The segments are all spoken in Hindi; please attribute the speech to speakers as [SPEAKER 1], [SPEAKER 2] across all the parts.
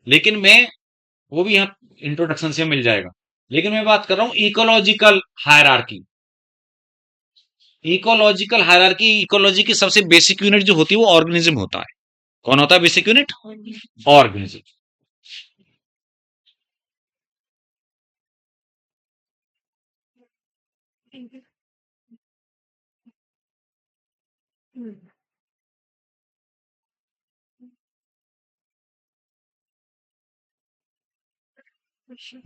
[SPEAKER 1] लेकिन मैं वो भी यहाँ इंट्रोडक्शन से मिल जाएगा। लेकिन मैं बात कर रहा हूं इकोलॉजिकल हायरार्की। इकोलॉजी की सबसे बेसिक यूनिट जो होती है वो ऑर्गेनिज्म होता है। कौन होता है basic unit? Organism.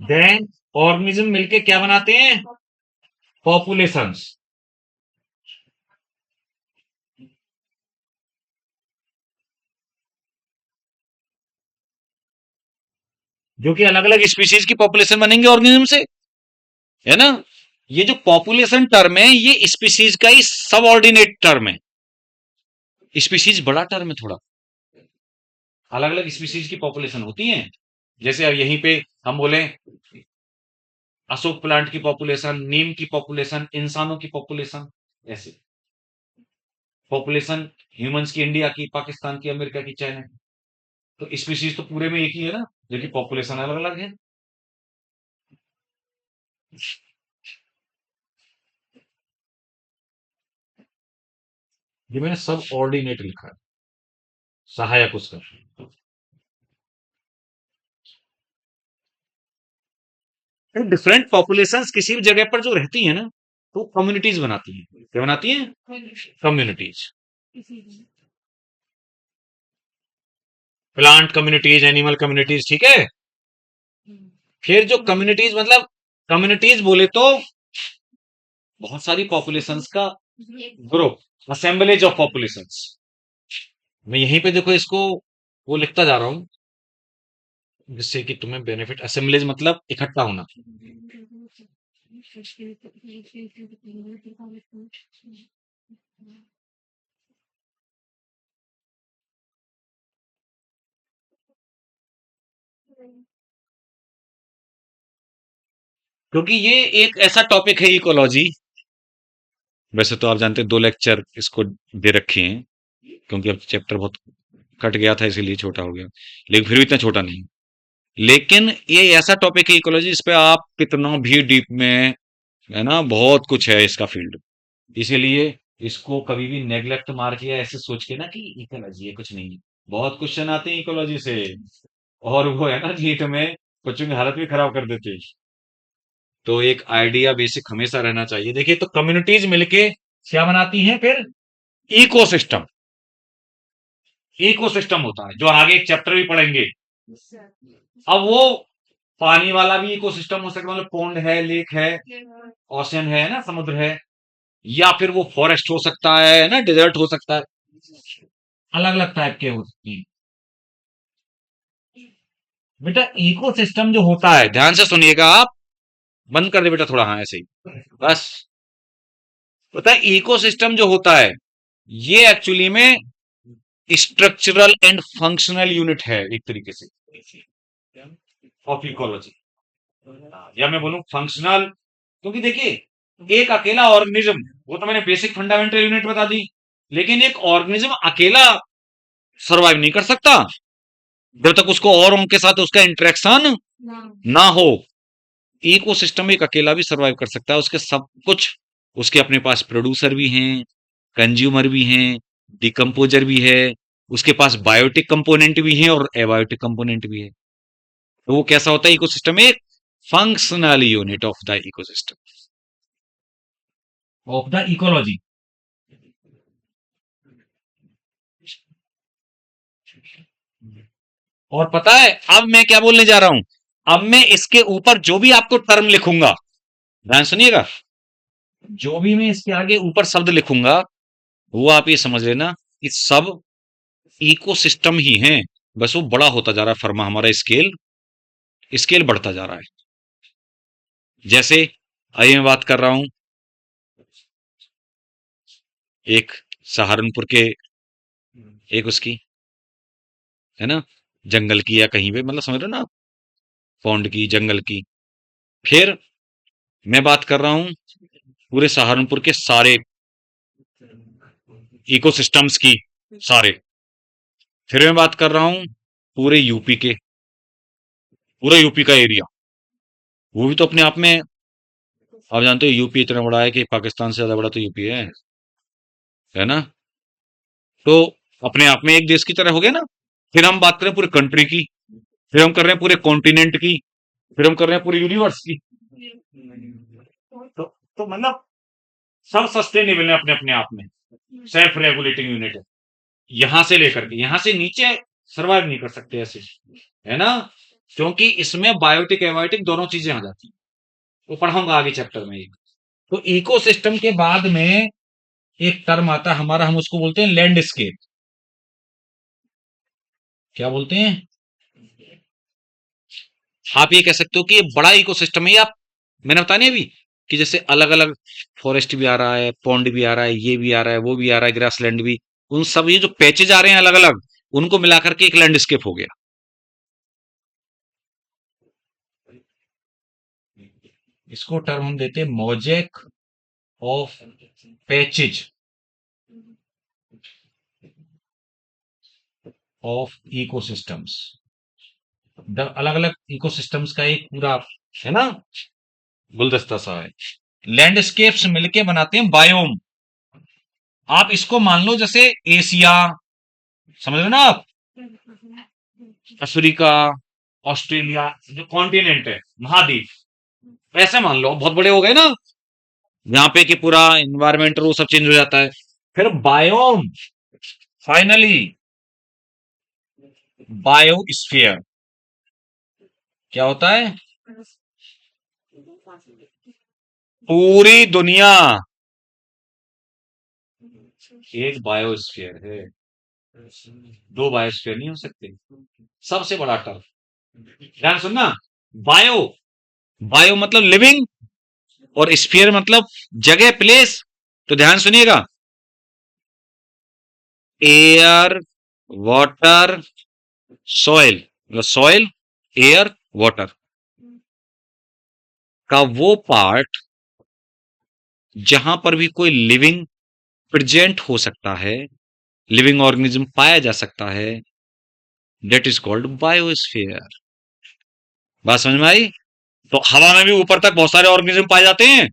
[SPEAKER 1] Then organism मिलके क्या बनाते हैं? पॉपुलेशंस। जो कि अलग अलग स्पीशीज की पॉपुलेशन बनेंगे ऑर्गेनिज्म से, है ना। ये जो पॉपुलेशन टर्म है ये स्पीशीज का ही सब ऑर्डिनेट टर्म है। स्पीशीज बड़ा टर्म है थोड़ा। अलग अलग स्पीशीज की पॉपुलेशन होती है। जैसे अब यहीं पे हम बोले अशोक प्लांट की पॉपुलेशन, नीम की पॉपुलेशन, इंसानों की पॉपुलेशन, ऐसे पॉपुलेशन ह्यूमंस की, इंडिया की, पाकिस्तान की, अमेरिका की, चाइना की। तो स्पीशीज तो पूरे में एक ही है ना, जो कि पॉपुलेशन अलग अलग है। ये मैंने सब ऑर्डिनेट लिखा है, सहायक उसका। डिफरेंट पॉपुलेशंस किसी भी जगह पर जो रहती है ना, तो कम्युनिटीज बनाती हैं। क्या बनाती हैं? Communities. Plant communities, animal communities, ठीक है। फिर जो कम्युनिटीज मतलब, कम्युनिटीज बोले तो बहुत सारी पॉपुलेशंस का ग्रुप, असेंबलेज ऑफ पॉपुलेशंस। मैं यहीं पे देखो इसको वो लिखता जा रहा हूं, जिससे कि तुम्हें बेनिफिट। असेंबलेज मतलब इकट्ठा होना। क्योंकि ये एक ऐसा टॉपिक है इकोलॉजी। वैसे तो आप जानते हैं 2 लेक्चर इसको दे रखे हैं, क्योंकि अब चैप्टर बहुत कट गया था इसीलिए छोटा हो गया, लेकिन फिर भी इतना छोटा नहीं। लेकिन ये ऐसा टॉपिक है इकोलॉजी, इस पे आप कितना भी डीप में, है ना, बहुत कुछ है इसका फील्ड। इसीलिए इसको कभी भी नेग्लेक्ट मार किया ऐसे सोच के ना कि इकोलॉजी है कुछ नहीं है। बहुत क्वेश्चन आते हैं इकोलॉजी से, और वो है ना नीट में बच्चों की हालत भी खराब कर देते हैं। तो एक आइडिया बेसिक हमेशा रहना चाहिए। देखिए, तो कम्युनिटीज मिलके क्या बनाती हैं फिर? इकोसिस्टम। इकोसिस्टम होता है, जो आगे एक चैप्टर भी पढ़ेंगे। अब वो पानी वाला भी इकोसिस्टम हो सकता है, मतलब पौंड है, लेक है, ओशन है ना, समुद्र है। या फिर वो फॉरेस्ट हो सकता है ना, डेजर्ट हो सकता है। अलग अलग टाइप के होती हैं। बेटा इकोसिस्टम जो होता है, ध्यान से सुनिएगा आप। बंद कर दे बेटा थोड़ा, हाँ ऐसे ही बस। पता है इकोसिस्टम जो होता है, ये एक्चुअली में स्ट्रक्चरल एंड फंक्शनल यूनिट है एक तरीके से ऑफ इकोलॉजी। या मैं बोलूं फंक्शनल, क्योंकि देखिए एक अकेला ऑर्गेनिज्म, वो तो मैंने बेसिक फंडामेंटल यूनिट बता दी, लेकिन एक ऑर्गेनिज्म अकेला सरवाइव नहीं कर सकता जब तक उसको औरों के साथ उसका इंटरेक्शन ना हो। इकोसिस्टम एक अकेला भी सरवाइव कर सकता है, उसके सब कुछ, उसके अपने पास प्रोड्यूसर भी हैं, कंज्यूमर भी हैं, डिकम्पोजर भी है, उसके पास बायोटिक कंपोनेंट भी है और एबायोटिक कंपोनेंट भी है। तो वो कैसा होता है इकोसिस्टम? एक functional unit of the ecosystem, of the ecology. और पता है अब मैं क्या बोलने जा रहा हूं? अब मैं इसके ऊपर जो भी आपको टर्म लिखूंगा, ध्यान सुनिएगा, जो भी मैं इसके आगे ऊपर शब्द लिखूंगा, वो आप ये समझ लेना कि सब इकोसिस्टम ही हैं। बस वो बड़ा होता जा रहा है, फर्मा हमारा स्केल, स्केल बढ़ता जा रहा है। जैसे आइए मैं बात कर रहा हूं एक सहारनपुर के, एक उसकी, है ना, जंगल की, या कहीं पे, मतलब समझ रहे हो ना, पौंड की, जंगल की। फिर मैं बात कर रहा हूं पूरे सहारनपुर के सारे इकोसिस्टम्स की, सारे। फिर मैं बात कर रहा हूं पूरे यूपी के, पूरा यूपी का एरिया, वो भी तो अपने आप में, आप जानते हो यूपी इतना बड़ा है कि पाकिस्तान से ज्यादा बड़ा तो यूपी है ना? तो अपने आप में एक देश की तरह हो गया ना। फिर हम बात करें पूरे कंट्री की, फिर हम कर रहे हैं पूरे कॉन्टिनेंट की, फिर हम कर रहे हैं पूरे यूनिवर्स की। तो मतलब सब सस्टेनेबल है अपने अपने आप में, सेल्फ रेगुलेटिंग यूनिट है। यहां से लेकर के यहां से नीचे सरवाइव नहीं कर सकते ऐसे, है ना? क्योंकि इसमें बायोटिक एबायोटिक दोनों चीजें आ जाती हैं, वो पढ़ाऊंगा आगे चैप्टर में एक। तो इकोसिस्टम के बाद में एक टर्म आता है हमारा, हम उसको बोलते हैं लैंडस्केप। क्या बोलते हैं? आप ये कह सकते हो कि ये बड़ा इकोसिस्टम है। आप, मैंने बताया नहीं अभी कि जैसे अलग अलग फॉरेस्ट भी आ रहा है, पॉन्ड भी आ रहा है, ये भी आ रहा है, वो भी आ रहा है, ग्रासलैंड भी, उन सब ये जो पैचेज आ रहे हैं अलग अलग, उनको मिलाकर के एक लैंडस्केप हो गया। इसको टर्म हम देते हैं mosaic of patches of ecosystems. अलग अलग इकोसिस्टम्स का एक पूरा, है ना, गुलदस्ता सा है। लैंडस्केप्स मिलके बनाते हैं बायोम। आप इसको मान लो जैसे एशिया, समझ रहे हो ना आप, अफ्रीका, ऑस्ट्रेलिया, जो कॉन्टिनेंट है, महाद्वीप, ऐसे मान लो, बहुत बड़े हो गए ना, यहाँ पे कि पूरा इन्वायरमेंट वो सब चेंज हो जाता है। फिर बायोम, फाइनली बायोस्फीयर क्या होता है? पूरी दुनिया एक बायोस्फीयर है। दो बायोस्फीयर नहीं हो सकते। सबसे बड़ा टर्म, ध्यान सुनना, बायो, बायो मतलब लिविंग, और स्फीयर मतलब जगह, प्लेस। तो ध्यान सुनिएगा, एयर, वाटर, सॉइल, मतलब सॉइल, एयर, वाटर का वो पार्ट जहां पर भी कोई लिविंग प्रेजेंट हो सकता है, लिविंग ऑर्गेनिज्म पाया जा सकता है, दैट इज कॉल्ड बायोस्फीयर। बात समझ में आई? तो हवा में भी ऊपर तक बहुत सारे ऑर्गेनिज्म पाए जाते हैं,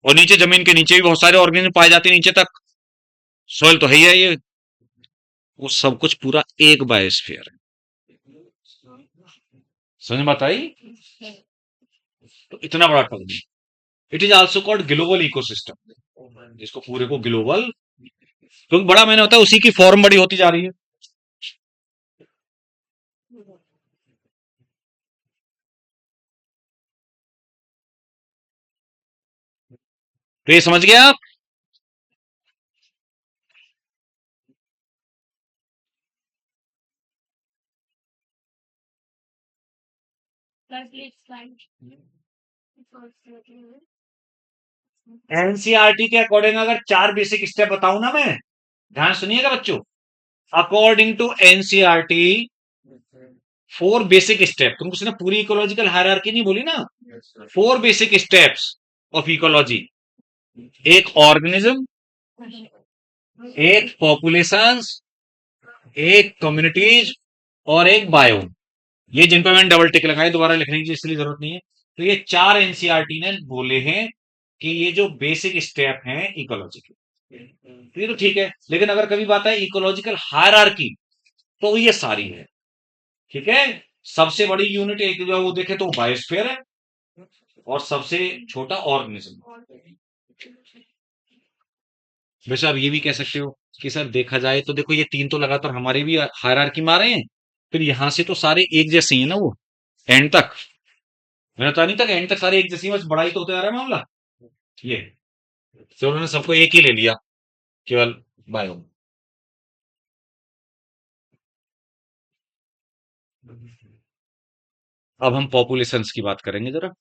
[SPEAKER 1] और नीचे जमीन के नीचे भी बहुत सारे ऑर्गेनिज्म पाए जाते हैं नीचे तक। सॉइल तो है ही है ये, वो सब कुछ पूरा एक बायोस्फीयर है। समझ में बात आई? तो इतना बड़ा term, it is also called global ecosystem, जिसको पूरे को ग्लोबल, क्योंकि बड़ा मैंने होता है उसी की फॉर्म बड़ी होती जा रही है। तो ये समझ गया आप? एनसीईआरटी के अकॉर्डिंग अगर चार बेसिक स्टेप बताऊं ना मैं, ध्यान सुनिएगा बच्चों, according to NCERT, four basic step, तुमको उसने पूरी इकोलॉजिकल हायरार्की नहीं बोली ना, four basic steps of ecology. एक ऑर्गेनिज्म, एक पॉपुलेशंस, एक कम्युनिटीज, और एक बायो। ये जिन पर मैंने डबल टिक लगाई, दोबारा लिखने की इसलिए जरूरत नहीं है। तो ये चार एनसीईआरटी ने बोले हैं कि ये जो बेसिक स्टेप हैं इकोलॉजी के, तो ये तो ठीक है, लेकिन अगर कभी बात है इकोलॉजिकल हायरार्की, तो ये सारी है। ठीक है, सबसे बड़ी यूनिट एक जो वो देखे तो बायोस्फीयर है, और सबसे छोटा ऑर्गेनिज्म। वैसे आप ये भी कह सकते हो कि सर देखा जाए तो देखो ये तीन तो लगातार हमारे भी हायरार्की में आ रहे हैं, फिर यहां से तो सारे एक जैसे ही है ना वो, एंड तक, मैंने तो नहीं तक एंड तक सारे एक जैसे ही, बस बड़ा ही तो होता जा रहा है मामला ये। तो उन्होंने सबको एक ही ले लिया, केवल बायो। अब हम पॉपुलेशंस की बात करेंगे जरा।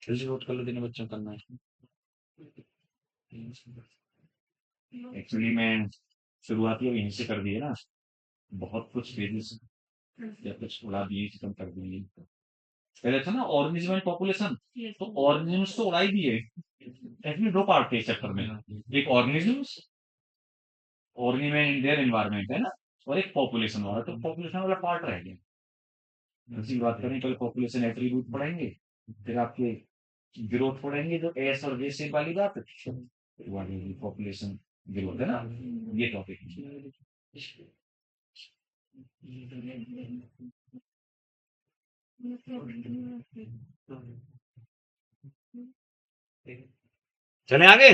[SPEAKER 1] जल्दी नोट कर लो, जिन्हें बच्चों को करना है। एक्चुअली मैं शुरुआती अब यहीं से कर दी है ना, बहुत कुछ पेजेस या कुछ उड़ा दिए, खत्म कर दिए। पहले था ना ऑर्गेनिज्म एंड पॉपुलेशन, तो ऑर्गेनिज्म तो उड़ा ही दिए। एक्चुअली दो पार्ट थे इस चैप्टर में, एक organism organism in their environment है ना, और एक पॉपुलेशन वाला, तो पॉपुलेशन वाला पार्ट रह गया। उसी बात करें, पहले पॉपुलेशन एट्रीब्यूट पढ़ेंगे, फिर आपके ग्रोथ पढ़ेंगे, जो एस और जे से वाली बात है, वाली पॉपुलेशन ग्रोथ है ना, ये टॉपिक। चले आगे।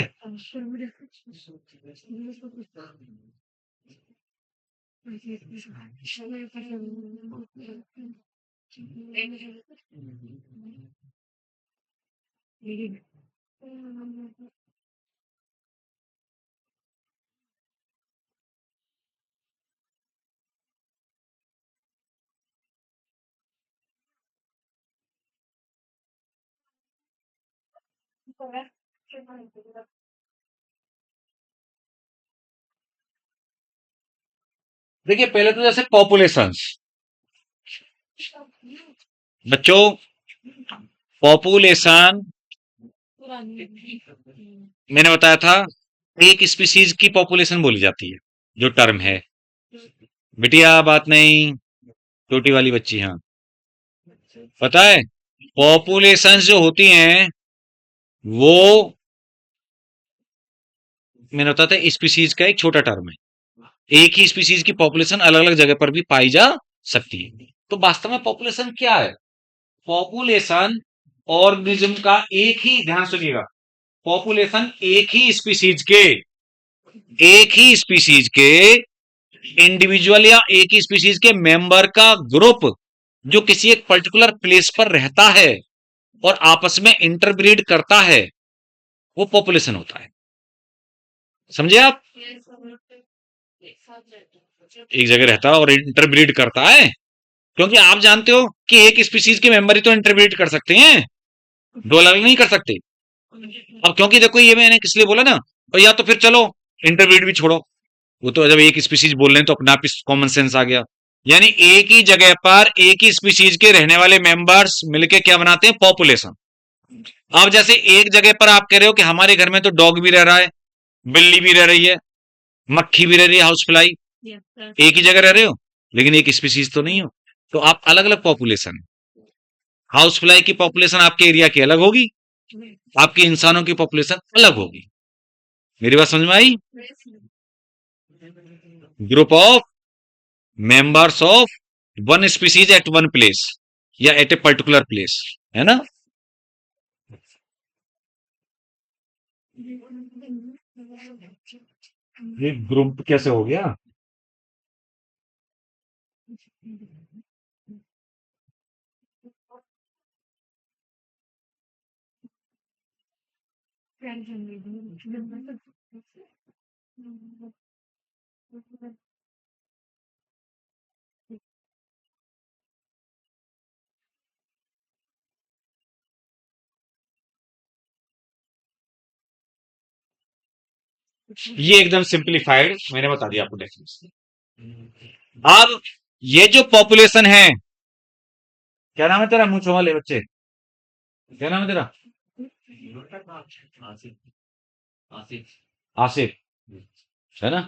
[SPEAKER 1] देखिए पहले तो जैसे पॉपुलेशंस, बच्चों पॉपुलेशन मैंने बताया था, एक स्पीसीज की पॉपुलेशन बोली जाती है, जो टर्म है। बिटिया बात नहीं, छोटी वाली बच्ची, हाँ पता है, पॉपुलेशंस जो होती हैं वो मैंने बताया था स्पीसीज का एक छोटा टर्म है। एक ही स्पीसीज की पॉपुलेशन अलग अलग जगह पर भी पाई जा सकती है। तो वास्तव में पॉपुलेशन क्या है? पॉपुलेशन ऑर्गेनिज्म का एक ही, ध्यान सुनिएगा, पॉपुलेशन एक ही स्पीसीज के इंडिविजुअल या एक ही स्पीसीज के मेंबर का ग्रुप जो किसी एक पर्टिकुलर प्लेस पर रहता है और आपस में इंटरब्रीड करता है, वो पॉपुलेशन होता है। समझे आप? एक जगह रहता है और इंटरब्रीड करता है, क्योंकि आप जानते हो कि एक स्पीसीज के मेंबर ही तो इंटरब्रीड कर सकते हैं, दो अलग नहीं कर सकते। अब क्योंकि देखो ये मैंने किस लिए बोला ना, और या तो फिर चलो इंटरब्रीड भी छोड़ो, वो तो जब एक स्पीसीज बोल रहे हैं तो अपने आप ही कॉमन सेंस आ गया, यानी एक ही जगह पर एक ही स्पीसीज के रहने वाले मेंबर्स मिलके क्या बनाते हैं? पॉपुलेशन। अब जैसे एक जगह पर आप कह रहे हो कि हमारे घर में तो डॉग भी रह रहा है, बिल्ली भी रह रही है, मक्खी भी रह रही है, हाउस फ्लाई, एक ही जगह रह रहे हो लेकिन एक स्पीसीज तो नहीं हो, तो आप अलग अलग पॉपुलेशन। हाउस फ्लाई की पॉपुलेशन आपके एरिया की अलग होगी, आपके इंसानों की पॉपुलेशन अलग होगी। मेरी बात समझ में आई? Group of members of one species at one place या एट ए पर्टिकुलर प्लेस, है ना? ये ग्रुप कैसे हो गया? ये एकदम सिंप्लीफाइड मैंने बता दिया आपको डेफिनेशन। अब ये जो पॉपुलेशन है, क्या नाम है तेरा मुंह वाले बच्चे, क्या नाम है तेरा? आसिफ, है ना?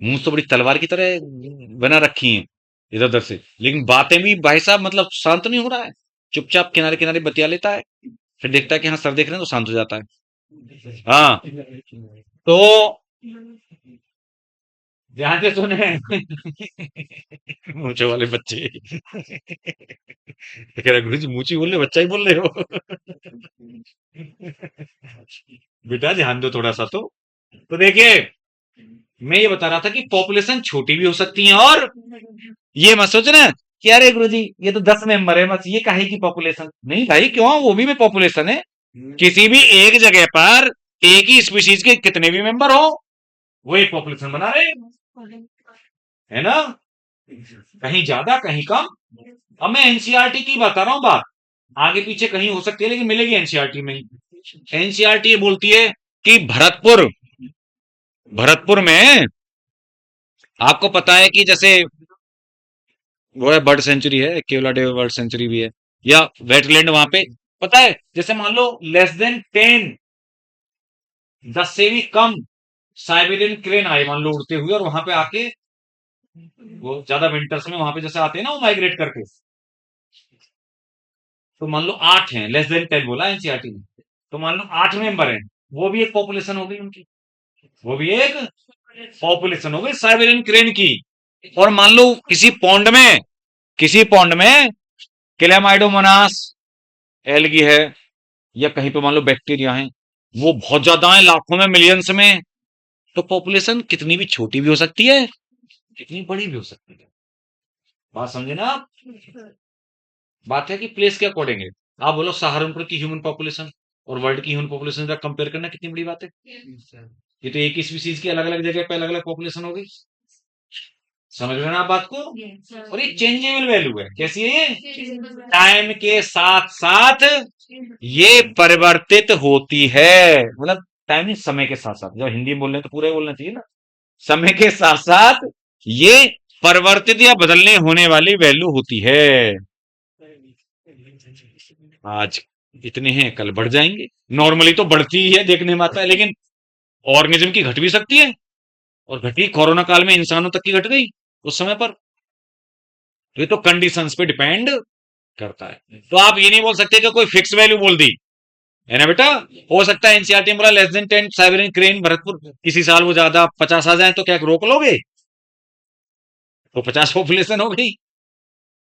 [SPEAKER 1] मुंह तो बड़ी तलवार की तरह बना रखी है इधर उधर से, लेकिन बातें भी भाई साहब मतलब शांत नहीं हो रहा है, चुपचाप किनारे किनारे बतिया लेता है, फिर देखता है कि हाँ सर देख रहे हैं तो शांत हो जाता है। हाँ, तो ध्यान से सुने मूछों वाले बच्चे कह रहा गुरु जी मूची बोल रहे बच्चा ही बोल रहे हो बेटा ध्यान दो थोड़ा सा। तो देखिए मैं ये बता रहा था कि पॉपुलेशन छोटी भी हो सकती है, और ये मत सोचना कि अरे गुरु जी ये तो 10 मेंबर है बस, ये काहे की पॉपुलेशन, नहीं भाई, क्यों, वो भी पॉपुलेशन है। किसी भी एक जगह पर एक ही स्पीशीज के कितने भी मेंबर हो, वो एक पॉपुलेशन बना रहे हैं, है ना? कहीं ज्यादा कहीं कम। अब मैं एनसीईआरटी की बता रहा हूं बात, आगे पीछे कहीं हो सकती है लेकिन मिलेगी एनसीईआरटी में ही। एनसीईआरटी ये बोलती है कि भरतपुर, भरतपुर में आपको पता है कि जैसे वो है बर्ड सेंचुरी है, केवलादेव बर्ड सेंचुरी भी है, या वेटलैंड वहां पे, पता है जैसे मान लो लेस देन 10, 10 से भी कम साइबेरियन क्रेन आए मान लो उड़ते हुए, और वहां पे आके वो ज्यादा विंटर्स में वहां पे जैसे आते हैं ना वो माइग्रेट करके, तो मान लो 8 हैं, लेस देन 10 बोला एनसीईआरटी ने, तो मान लो 8 मेंबर हैं, वो भी एक पॉपुलेशन हो गई उनकी, वो भी एक पॉपुलेशन हो गई साइबेरियन क्रेन की। और मान लो किसी पॉन्ड में क्लेमाइडोमोनास एलगी है, या कहीं पे मान लो बैक्टीरिया है, वो बहुत ज्यादा है, लाखों में मिलियंस में, तो पॉपुलेशन कितनी भी छोटी भी हो सकती है, कितनी बड़ी भी हो सकती है। बात समझे ना आप? बात है कि प्लेस के अकॉर्डिंग है। आप बोलो सहारनपुर की ह्यूमन पॉपुलेशन और वर्ल्ड की ह्यूमन पॉपुलेशन का कंपेयर करना कितनी बड़ी बात है। ये तो एक ही स्पीसीज की अलग अलग जगह पे अलग अलग पॉपुलेशन हो गई। समझ रहे ना आप बात को? और ये चेंजेबल वैल्यू है, कैसी है ये? टाइम के साथ साथ ये परिवर्तित होती है, मतलब टाइम नहीं, समय के साथ साथ, जब हिंदी में बोल रहे हैं तो पूरा ही बोलना चाहिए ना। समय के साथ साथ ये परिवर्तित या बदलने होने वाली वैल्यू होती है। आज इतने हैं, कल बढ़ जाएंगे, नॉर्मली तो बढ़ती ही है देखने में आता है, लेकिन ऑर्गेनिज्म की घट भी सकती है, और घटी कोरोना काल में इंसानों तक की घट गई उस समय पर। तो ये तो कंडीशंस पे डिपेंड करता है, तो आप ये नहीं बोल सकते कि कोई फिक्स वैल्यू बोल दी है ना बेटा। हो सकता है एनसीईआरटी में बोला less than 10 Siberian crane Bharatpur, किसी साल वो ज्यादा 50 आ जाए तो क्या रोक लोगे? तो 50 पॉपुलेशन हो गई।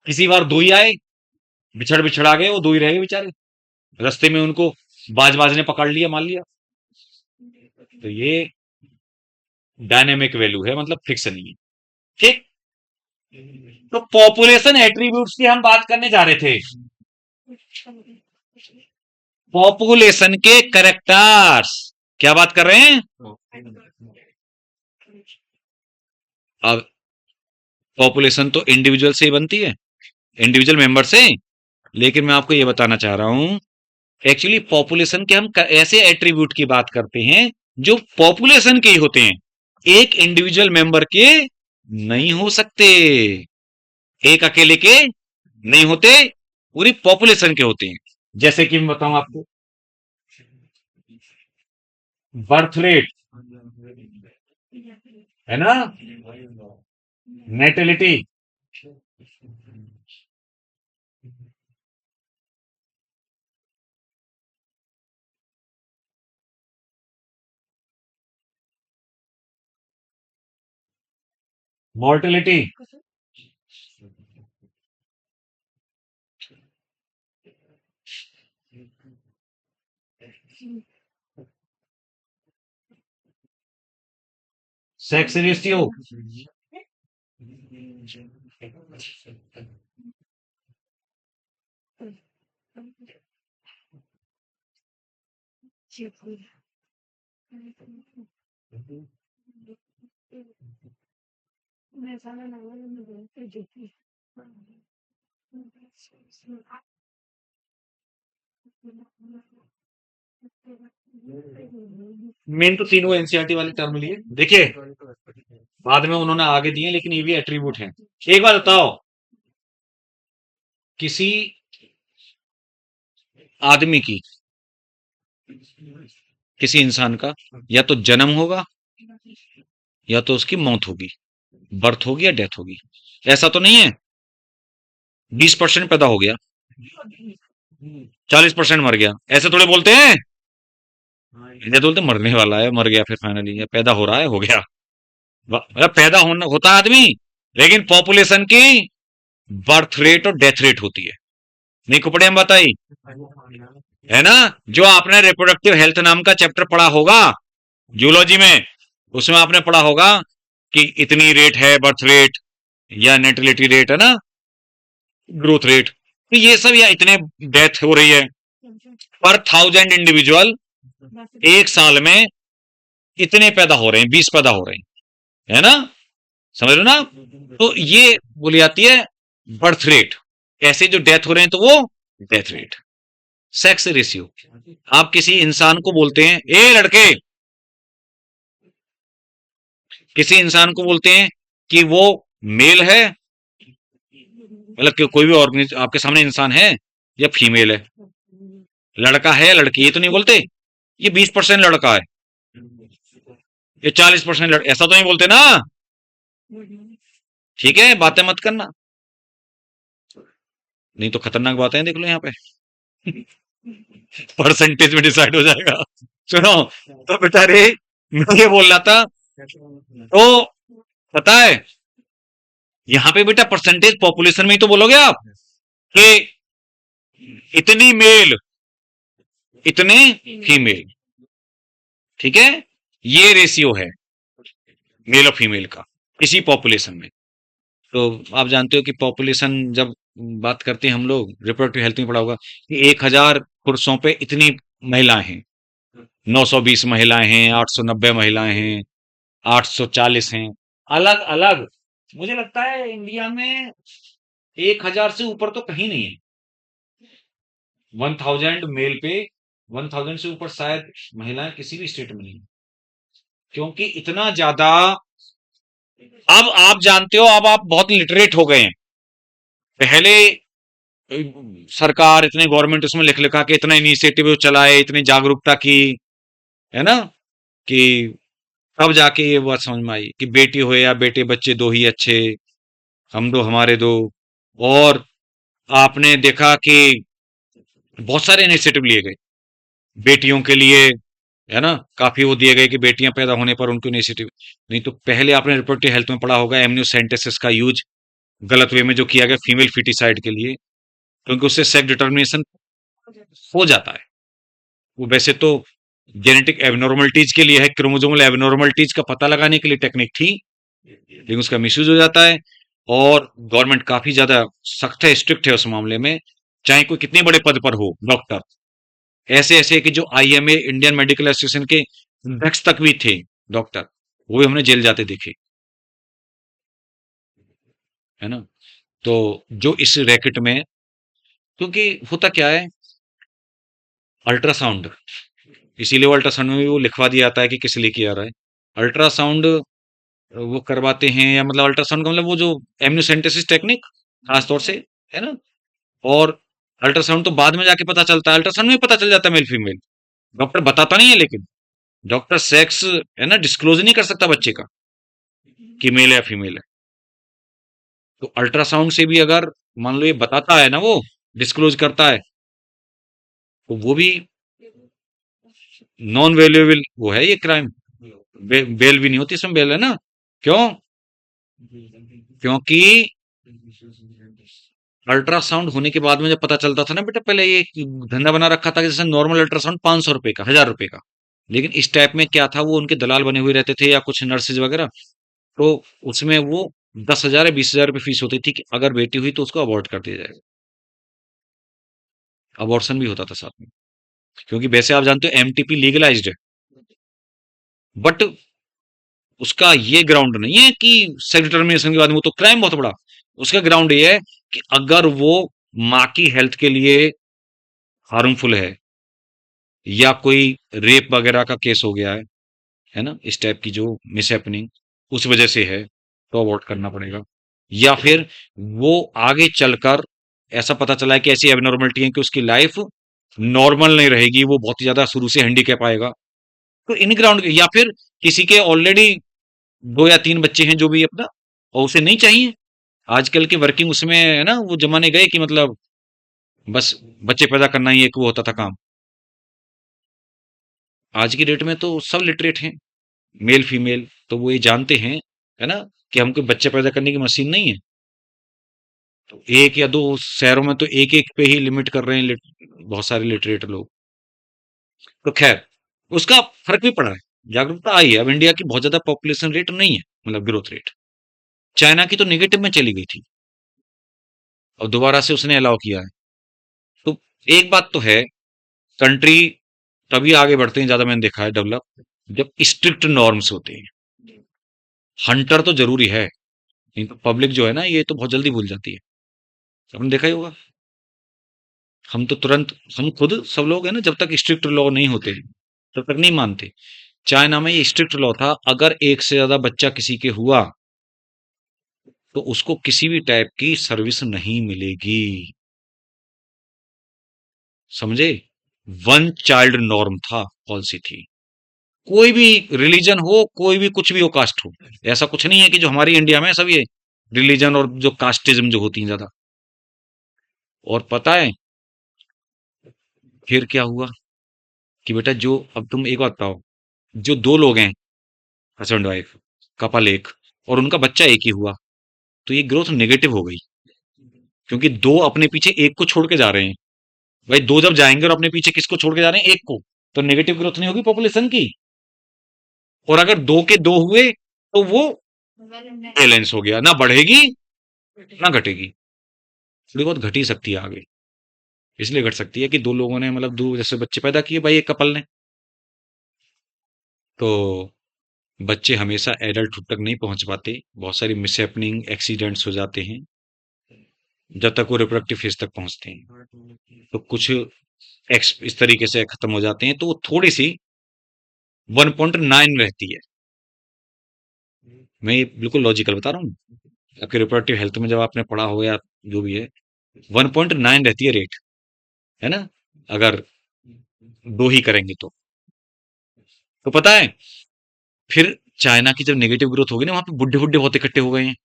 [SPEAKER 1] किसी बार 2 ही आए, बिछड़ बिछड़ आ गए, वो 2 ही रह गए बेचारे, रास्ते में उनको बाज ने पकड़ लिया, मान लिया। तो ये डायनेमिक वैल्यू है, मतलब फिक्स नहीं है। ठीक, तो पॉपुलेशन एट्रीब्यूट्स की हम बात करने जा रहे थे। पॉपुलेशन के कैरेक्टर्स, क्या बात कर रहे हैं? अब पॉपुलेशन तो इंडिविजुअल से ही बनती है, इंडिविजुअल मेंबर से, लेकिन मैं आपको यह बताना चाह रहा हूं, एक्चुअली पॉपुलेशन के हम ऐसे एट्रीब्यूट की बात करते हैं जो पॉपुलेशन के ही होते हैं, एक इंडिविजुअल मेंबर के नहीं हो सकते, एक अकेले के नहीं होते, पूरी पॉपुलेशन के होते हैं। जैसे कि मैं बताऊं आपको, बर्थ रेट है ना, नेटिलिटी, मोर्टेलिटी, सेक्स रेशियो, मेन तो तीनों एनसीईआरटी वाले टर्म लिए, देखिए बाद में उन्होंने आगे दिए, लेकिन ये भी एट्रीब्यूट हैं। एक बात बताओ, किसी आदमी की, किसी इंसान का या तो जन्म होगा या तो उसकी मौत होगी, बर्थ होगी या डेथ होगी। ऐसा तो नहीं है 20% पैदा हो गया, 40% मर गया, ऐसे थोड़े बोलते हैं। ये तो बोलते मरने वाला है, मर गया, फिर फाइनली या पैदा हो रहा है, हो गया। मतलब पैदा होना होता आदमी, लेकिन पॉपुलेशन की बर्थ रेट और डेथ रेट होती है। नहीं कुपड़े हम बताई है ना, जो आपने रिप्रोडक्टिव हेल्थ नाम का चैप्टर पढ़ा होगा जूलॉजी में, उसमें आपने पढ़ा होगा कि इतनी रेट है बर्थ रेट या नेटिलिटी रेट है ना, ग्रोथ रेट, तो ये सब, या इतने डेथ हो रही है पर 1000 इंडिविजुअल, एक साल में इतने पैदा हो रहे हैं, 20 पैदा हो रहे हैं, है ना, समझ लो ना। तो ये बोली जाती है बर्थ रेट, ऐसे जो डेथ हो रहे हैं तो वो डेथ रेट। सेक्स रेशियो, आप किसी इंसान को बोलते हैं, ए लड़के, किसी इंसान को बोलते हैं कि वो मेल है, मतलब कि कोई भी ऑर्गेनिज्म आपके सामने इंसान है या फीमेल है, लड़का है या लड़की, ये तो नहीं बोलते ये 20% लड़का है, ये 40% ऐसा तो नहीं बोलते ना। ठीक है, बातें मत करना, नहीं तो खतरनाक बातें हैं, देख लो यहाँ पे। परसेंटेज में डिसाइड हो जाएगा। सुनो, तो बेटा रे, मैं ये बोल रहा था, तो पता है, यहाँ पे बेटा परसेंटेज पॉपुलेशन में ही तो बोलोगे आप कि इतनी मेल, इतने फीमेल। ठीक है, ये रेशियो है मेल और फीमेल का इसी पॉपुलेशन में। तो आप जानते हो कि पॉपुलेशन जब बात करते हैं हम लोग, रिप्रोडक्टिव हेल्थ में पढ़ा होगा कि 1000 पुरुषों पे इतनी महिलाएं हैं, 920 महिलाएं हैं, 890 महिलाएं हैं, 840 हैं, अलग अलग। मुझे लगता है इंडिया में 1000 से ऊपर तो कहीं नहीं है। 1000 मेल पे 1000 से ऊपर शायद महिलाएं किसी भी स्टेट में नहीं है। क्योंकि इतना ज्यादा, अब आप जानते हो, अब आप बहुत लिटरेट हो गए हैं। पहले सरकार, इतने गवर्नमेंट उसमें लिख लिखा के इतना इनिशिएटिव चलाए, इतनी जागरूकता की, है ना, कि तब जाके ये बात समझ में आई कि बेटी हो या बेटे, बच्चे दो ही अच्छे, हम दो हमारे दो। और आपने देखा कि बहुत सारे इनिशिएटिव लिए गए बेटियों के लिए, है ना, काफी वो दिए गए कि बेटियां पैदा होने पर उनको इनिशिएटिव। नहीं तो पहले आपने रिप्रोडक्टिव हेल्थ में पढ़ा होगा एमनियोसेंटेसिस का यूज गलत वे में जो किया गया फीमेल फिटिसाइड के लिए, क्योंकि उससे सेक्स डिटर्मिनेशन हो जाता है। वो वैसे तो जेनेटिक एबनॉर्मलिटीज के लिए है, क्रोमोसोमल एबनॉर्मलिटीज का पता लगाने के लिए टेक्निक थी, लेकिन उसका मिसयूज हो जाता है। और गवर्नमेंट काफी ज्यादा सख्त है, स्ट्रिक्ट है उस मामले में, चाहे कोई कितने बड़े पद पर हो डॉक्टर। ऐसे ऐसे कि जो आईएमए, इंडियन मेडिकल एसोसिएशन के अध्यक्ष तक भी थे डॉक्टर, वो भी हमने जेल जाते देखे, है ना। तो जो इस रैकेट में, क्योंकि होता क्या है, अल्ट्रासाउंड, इसीलिए वो अल्ट्रासाउंड में भी वो लिखवा दिया जाता है कि किस लिए किया रहा है अल्ट्रासाउंड। वो करवाते हैं, या मतलब अल्ट्रासाउंड का मतलब वो जो एमनियोसेंटेसिस टेक्निक खास तौर से, है ना। और अल्ट्रासाउंड तो बाद में जाके पता चलता है, अल्ट्रासाउंड में पता चल जाता है मेल फीमेल, डॉक्टर बताता नहीं है, लेकिन डॉक्टर सेक्स, है ना, डिस्क्लोज नहीं कर सकता बच्चे का कि मेल है या फीमेल है। तो अल्ट्रासाउंड से भी अगर मान लो ये बताता है ना, वो डिस्क्लोज करता है, तो वो भी नॉन वेल्युएबल वो है, ये क्राइम। बेल भी नहीं होती इसमें, बेल, है ना। क्यों? क्योंकि अल्ट्रासाउंड होने के बाद में जब पता चलता था ना बेटा, पहले ये धंधा बना रखा था कि जैसे नॉर्मल अल्ट्रासाउंड 500 रुपए का, 1000 रुपए का, लेकिन इस टाइप में क्या था, वो उनके दलाल बने हुए रहते थे या कुछ नर्सेज वगैरह। तो उसमें वो 10,000 या 20,000 रुपए फीस होती थी कि अगर बेटी हुई तो उसको अबॉर्ट कर दिया जाएगा। अबॉर्शन भी होता था साथ में, क्योंकि वैसे आप जानते हो एमटीपी लीगलाइज्ड है, बट उसका ये ग्राउंड नहीं है कि सेक्स डिटर्मिनेशन के बाद में वो तो क्राइम बहुत बड़ा। उसका ग्राउंड ये है कि अगर वो माँ की हेल्थ के लिए हार्मफुल है, या कोई रेप वगैरह का केस हो गया है ना, इस टाइप की जो मिसहैपनिंग उस वजह से है, तो अवॉइड करना पड़ेगा। या फिर वो आगे चलकर ऐसा पता चला है कि ऐसी एबनॉर्मलिटी है कि उसकी लाइफ नॉर्मल नहीं रहेगी, वो बहुत ही ज्यादा शुरू से हैंडीकैप आएगा, तो इन ग्राउंड, या फिर किसी के ऑलरेडी 2 या 3 बच्चे हैं जो भी अपना, और उसे नहीं चाहिए, आजकल के वर्किंग उसमें, है ना, वो जमाने गए कि मतलब बस बच्चे पैदा करना ही एक वो होता था काम। आज की डेट में तो सब लिटरेट हैं, मेल फीमेल, तो वो ये जानते हैं, है ना, कि हमको बच्चे पैदा करने की मशीन नहीं है। तो 1 या 2 शहरों में तो एक एक पे ही लिमिट कर रहे हैं बहुत सारे लिटरेट लोग। तो खैर, उसका फर्क भी पड़ा है, जागरूकता आई है। अब इंडिया की बहुत ज्यादा पॉपुलेशन रेट नहीं है, मतलब ग्रोथ रेट। चाइना की तो निगेटिव में चली गई थी, और दोबारा से उसने अलाउ किया है। तो एक बात तो है, कंट्री तभी आगे बढ़ते हैं ज्यादा, मैंने देखा है डेवलप, जब स्ट्रिक्ट नॉर्म्स होते हैं। हंटर तो जरूरी है, नहीं तो पब्लिक जो है ना, ये तो बहुत जल्दी भूल जाती है। आपने देखा ही होगा, हम तो तुरंत, हम खुद सब लोग है ना, जब तक स्ट्रिक्ट लॉ नहीं होते तब तक नहीं मानते। चाइना में ये स्ट्रिक्ट लॉ था, अगर एक से ज्यादा बच्चा किसी के हुआ तो उसको किसी भी टाइप की सर्विस नहीं मिलेगी, समझे। वन चाइल्ड नॉर्म था, पॉलिसी थी, कोई भी रिलीजन हो, कोई भी कुछ भी हो, कास्ट हो, ऐसा कुछ नहीं है कि जो हमारी इंडिया में है, सब ये रिलीजन और जो कास्टिज्म जो होती है ज्यादा। और पता है फिर क्या हुआ कि बेटा जो, अब तुम एक बात बताओ, जो दो लोग हैं, हस्बैंड वाइफ, कपल एक, और उनका बच्चा एक ही हुआ, तो ये ग्रोथ नेगेटिव हो गई, क्योंकि दो अपने पीछे एक को छोड़ के जा रहे हैं। भाई दो जब जाएंगे और अपने पीछे किसको छोड़ के जा रहे हैं, एक को, तो नेगेटिव ग्रोथ नहीं होगी पॉपुलेशन की। और अगर दो के दो हुए तो वो बैलेंस हो गया, ना बढ़ेगी ना घटेगी। थोड़ी बहुत घट ही सकती है आगे, इसलिए घट सकती है कि दो लोगों ने मतलब दो जैसे बच्चे पैदा किए भाई एक कपल ने, तो बच्चे हमेशा एडल्टहुड तक नहीं पहुंच पाते, बहुत सारी मिसहैपनिंग एक्सीडेंट्स हो जाते हैं जब तक वो रिप्रोडक्टिव फेज तक पहुंचते हैं। तो कुछ इस तरीके से खत्म हो जाते हैं, तो वो थोड़ी सी 1.9 रहती है। मैं ये बिल्कुल लॉजिकल बता रहा हूँ, आपके रिप्रोडक्टिव हेल्थ में जब आपने पढ़ा हो या जो भी है, 1.9 रहती है रेट, है ना, अगर दो ही करेंगे तो पता है फिर चाइना की जब नेगेटिव ग्रोथ होगी ना, वहां पे बुढ़े बुढ़े बहुत इकट्ठे हो गए हैं।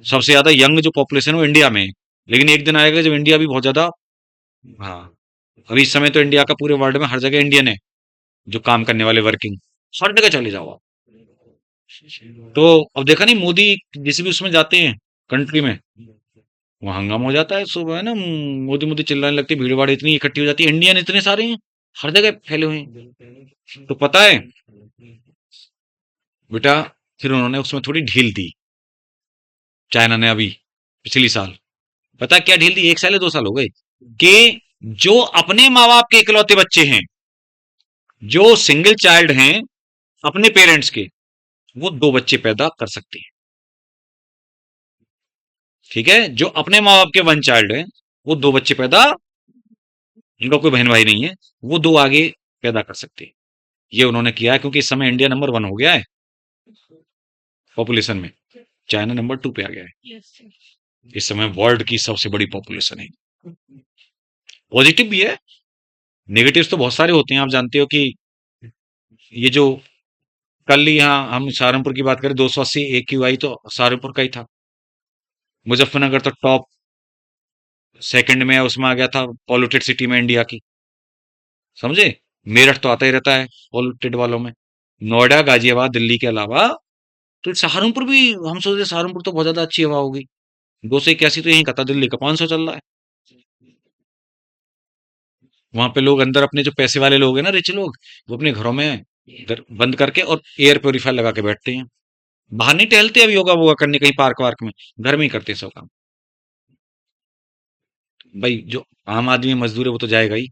[SPEAKER 1] सबसे ज्यादा यंग जो पॉपुलेशन है वो इंडिया में है, लेकिन एक दिन आएगा जब इंडिया भी बहुत ज्यादा, हाँ, अभी इस समय तो इंडिया का पूरे वर्ल्ड में हर जगह इंडियन है, जो काम करने वाले वर्किंग, हर जगह चले जाओ आप। तो अब देखा नहीं, मोदी जिस भी उसमें जाते हैं कंट्री में, वहां हंगामा हो जाता है सुबह, है ना, मोदी मोदी चिल्लाने लगती है, भीड़ भाड़ इतनी इकट्ठी हो जाती है, इंडियन इतने सारे हैं, हर जगह फैले हुए हैं। तो पता है बेटा, फिर उन्होंने उसमें थोड़ी ढील दी, चाइना ने अभी पिछली साल, पता है क्या ढील दी, 1 साल या 2 साल हो गए, कि जो अपने माँ बाप के इकलौते बच्चे हैं, जो सिंगल चाइल्ड हैं अपने पेरेंट्स के, वो 2 बच्चे पैदा कर सकते हैं। ठीक है, जो अपने माँ बाप के वन चाइल्ड हैं, वो 2 बच्चे पैदा, जिनका कोई बहन भाई नहीं है, वो दो आगे पैदा कर सकते हैं। ये उन्होंने किया है, क्योंकि इस समय इंडिया नंबर 1 हो गया है पॉपुलेशन में, चाइना नंबर 2 पे आ गया है। इस समय वर्ल्ड की सबसे बड़ी पॉपुलेशन है। पॉजिटिव भी है, नेगेटिव्स तो बहुत सारे होते हैं, आप जानते हो कि ये जो कल ही यहाँ हम सहारनपुर की बात करें, 280 AQI तो सहारनपुर का ही था। मुजफ्फरनगर तो टॉप सेकंड में है, उसमें आ गया था पॉल्यूटेड सिटी में इंडिया की, समझे। मेरठ तो आता ही रहता है पॉल्यूटेड वालों में, नोएडा गाजियाबाद दिल्ली के अलावा, तो सहारनपुर भी, हम सोचते सहारनपुर तो बहुत ज्यादा अच्छी हवा होगी, 281 तो यही कहता, दिल्ली का 500 चल रहा है। वहां पे लोग अंदर, अपने जो पैसे वाले लोग हैं ना, रिच लोग, वो अपने घरों में बंद करके और एयर प्योरीफायर लगा के बैठते हैं, बाहर नहीं टहलते अब योगा वोगा करने कहीं पार्क वार्क में, घर में ही करते हैं सब काम। भाई जो आम आदमी मजदूर है वो तो जाएगा ही।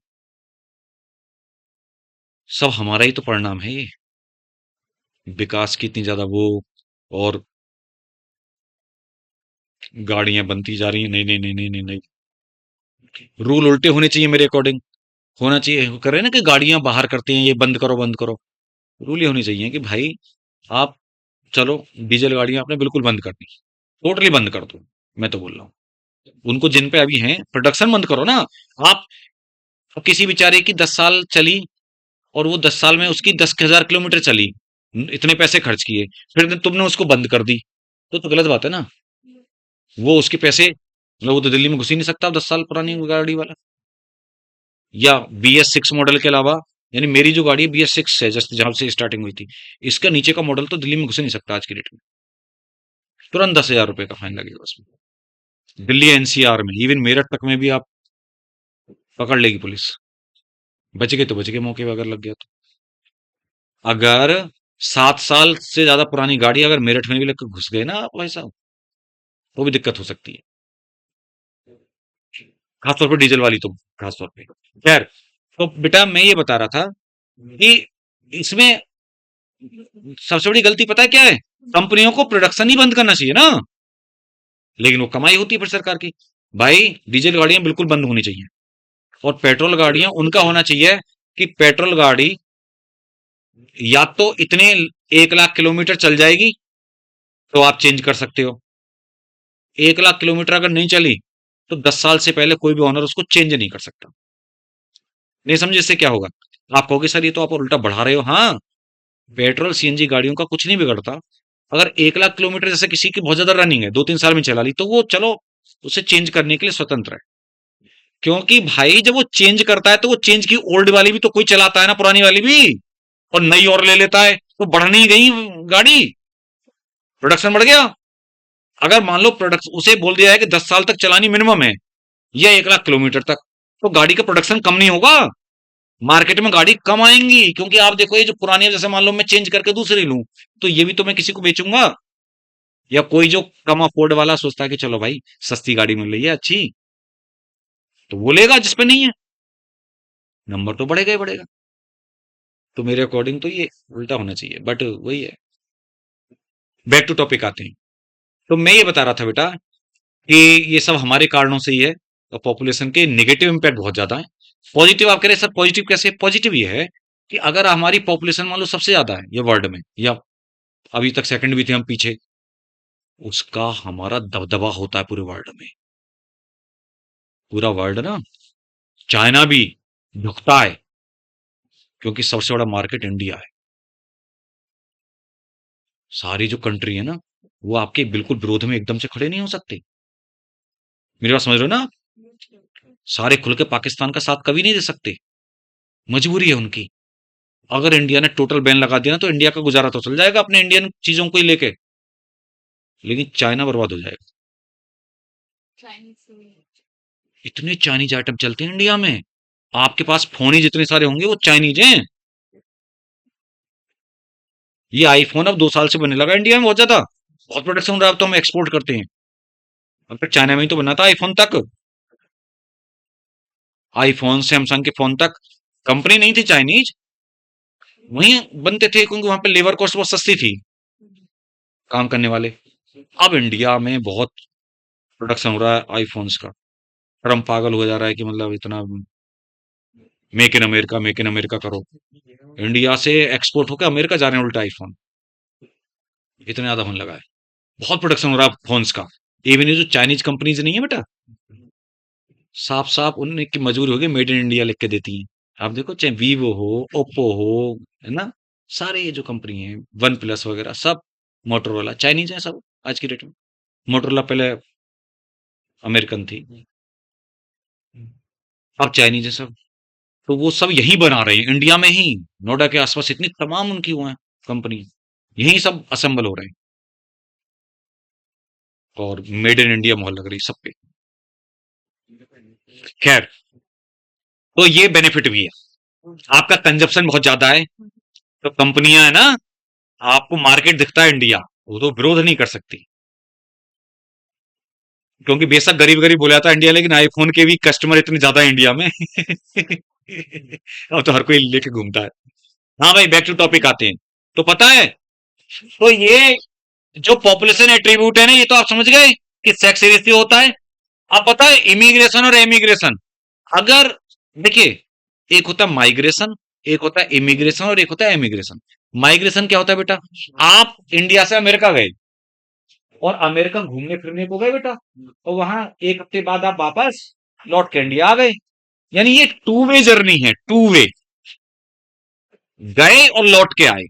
[SPEAKER 1] सब हमारा ही तो परिणाम है ये, विकास की इतनी ज्यादा वो, और गाड़ियां बनती जा रही हैं, नहीं नहीं नहीं नहीं नहीं नहीं, रूल उल्टे होने चाहिए मेरे अकॉर्डिंग, होना चाहिए, कर रहे हैं ना कि गाड़ियां बाहर करते हैं, ये बंद करो बंद करो, रूल ये होनी चाहिए कि भाई आप, चलो डीजल गाड़ियां आपने बिल्कुल बंद कर दी, टोटली बंद कर दो, मैं तो बोल रहा हूँ उनको जिन पे अभी हैं प्रोडक्शन बंद करो ना आप। अब किसी बेचारे की 10 साल चली, और वो 10 साल में उसकी 10,000 किलोमीटर चली, इतने पैसे खर्च किए, फिर तुमने उसको बंद कर दी, तो गलत बात है ना। वो उसके पैसे, मतलब वो तो दिल्ली में घुस ही नहीं सकता 10 साल पुरानी गाड़ी वाला, या BS6 मॉडल के अलावा, यानी मेरी जो गाड़ी है BS6 है, जस्ट जहां से स्टार्टिंग हुई थी, इसका नीचे का मॉडल तो दिल्ली में घुस ही नहीं सकता आज की डेट में, तुरंत 10,000 रुपए का फाइन लगेगा उसमें, दिल्ली NCR में, इवन मेरठ तक में भी आप पकड़ लेगी पुलिस। बच गए तो बच गए, मौके पे अगर लग गया तो। अगर 7 साल से ज्यादा पुरानी गाड़ी अगर मेरठ में भी लेकर घुस गए ना आप भाई साहब, तो भी दिक्कत हो सकती है, खासतौर पर डीजल वाली तो, खासतौर पे। खैर, तो बेटा मैं ये बता रहा था कि इसमें सबसे बड़ी गलती पता है क्या है, कंपनियों को प्रोडक्शन ही बंद करना चाहिए ना, लेकिन वो कमाई होती है फिर सरकार की। भाई डीजल गाड़ियां बिल्कुल बंद होनी चाहिए, और पेट्रोल गाड़ियां उनका होना चाहिए कि पेट्रोल गाड़ी या तो इतने 1 लाख किलोमीटर चल जाएगी तो आप चेंज कर सकते हो, 1 लाख किलोमीटर अगर नहीं चली तो 10 साल से पहले कोई भी ऑनर उसको चेंज नहीं कर सकता। नहीं समझे इससे क्या होगा, आप कहोगे सर ये तो आप उल्टा बढ़ा रहे हो। हाँ, पेट्रोल सीएनजी गाड़ियों का कुछ नहीं बिगड़ता। अगर 1 लाख किलोमीटर जैसे किसी की बहुत ज्यादा रनिंग है, 2-3 साल में चला ली, तो वो चलो उसे चेंज करने के लिए स्वतंत्र है। क्योंकि भाई जब वो चेंज करता है तो वो चेंज की ओल्ड वाली भी तो कोई चलाता है ना, पुरानी वाली भी, और नई और ले लेता है, तो बढ़ नहीं गई गाड़ी, प्रोडक्शन बढ़ गया। अगर मान लो प्रोडक्ट उसे बोल दिया है कि 10 साल तक चलानी मिनिमम है, या 1 लाख किलोमीटर तक, तो गाड़ी का प्रोडक्शन कम नहीं होगा, मार्केट में गाड़ी कम आएंगी। क्योंकि आप देखो ये जो पुरानी है, जैसे मान लो मैं चेंज करके दूसरी लूं, तो ये भी तो मैं किसी को बेचूंगा। या कोई जो कम अफोर्ड वाला सोचता है कि चलो भाई सस्ती गाड़ी मिल रही है अच्छी, तो वो लेगा, जिसपे नहीं है, नंबर तो बढ़ेगा ही बढ़ेगा। तो मेरे अकॉर्डिंग तो ये उल्टा होना चाहिए, बट वही है। बैक टू टॉपिक आते हैं। तो मैं ये बता रहा था बेटा कि ये सब हमारे कारणों से ही है, और पॉपुलेशन के नेगेटिव इम्पैक्ट बहुत ज्यादा है। पॉजिटिव आप कह रहे हैं सर, पॉजिटिव कैसे? पॉजिटिव ये है कि अगर हमारी पॉपुलेशन मान लो सबसे ज्यादा है ये वर्ल्ड में, या अभी तक सेकंड भी थे हम पीछे, उसका हमारा दबदबा होता है पूरे वर्ल्ड में। पूरा वर्ल्ड ना, चाइना भी झुकता है, क्योंकि सबसे बड़ा मार्केट इंडिया है। सारी जो कंट्री है ना, वो आपके बिल्कुल विरोध में एकदम से खड़े नहीं हो सकते। मेरी बात समझ रहे हो ना? सारे खुल के पाकिस्तान का साथ कभी नहीं दे सकते, मजबूरी है उनकी। अगर इंडिया ने टोटल बैन लगा दिया ना, तो इंडिया का गुजारा तो चल जाएगा अपने इंडियन चीजों को ही लेके, लेकिन चाइना बर्बाद हो जाएगा। इतने चाइनीज आइटम चलते हैं इंडिया में, आपके पास फोन ही जितने सारे होंगे वो चाइनीज हैं। ये आईफोन अब 2 साल से बनने लगा इंडिया में बहुत ज्यादा, बहुत प्रोडक्शन हो रहा है, अब तो हम एक्सपोर्ट करते हैं। अब तक चाइना में ही तो बना था आईफोन तक, आईफोन सैमसंग के फोन तक कंपनी नहीं थी चाइनीज, वहीं बनते थे, क्योंकि वहां पे लेबर कॉस्ट बहुत सस्ती थी काम करने वाले। अब इंडिया में बहुत प्रोडक्शन हो रहा है आईफोन्स का। ट्रम्प पागल हो जा रहा है कि मतलब इतना मेक इन अमेरिका करो। इंडिया से एक्सपोर्ट होकर अमेरिका जा रहे हैं उल्टा आईफोन, इतना ज्यादा होने लगा है। बहुत प्रोडक्शन हो रहा है फोन्स का। इवन ये जो चाइनीज कंपनीज नहीं है बेटा, साफ साफ उनकी मजबूरी होगी, मेड इन इंडिया लिख के देती हैं। आप देखो चाहे वीवो हो, ओप्पो हो, है ना, सारे ये जो कंपनी है, वन प्लस वगैरह सब, मोटरोला, चाइनीज है सब आज की डेट में। मोटरोला पहले अमेरिकन थी, अब चाइनीज है सब। तो वो सब यही बना रहे हैं इंडिया में ही, नोएडा के आसपास इतनी तमाम उनकी वो है कंपनी, यही सब असेंबल हो रहे हैं, और मेड इन इंडिया मोहर लग रही है सब पे। खैर, तो ये बेनिफिट भी है। आपका कंजप्शन बहुत ज्यादा है, तो कंपनियां है ना, आपको मार्केट दिखता है इंडिया, वो तो विरोध नहीं कर सकती। क्योंकि बेशक गरीब गरीब बोला जाता है इंडिया, लेकिन आईफोन के भी कस्टमर इतने ज्यादा है इंडिया में। अब तो हर कोई लेके घूमता है। हाँ भाई, बैक टू टॉपिक आते हैं। तो पता है, तो ये जो पॉपुलेशन एट्रीब्यूट है ना, ये तो आप समझ गए कि सेक्स रेशियो होता है। अब पता है इमिग्रेशन और एमिग्रेशन, अगर देखिए, एक होता है माइग्रेशन, एक होता है इमिग्रेशन, और एक होता है एमिग्रेशन। माइग्रेशन क्या होता है बेटा? आप इंडिया से अमेरिका गए, और अमेरिका घूमने फिरने को गए बेटा, और वहां 1 हफ्ते बाद आप वापस लौट के इंडिया आ गए। यानी ये टू वे जर्नी है, टू वे, गए और लौट के आए,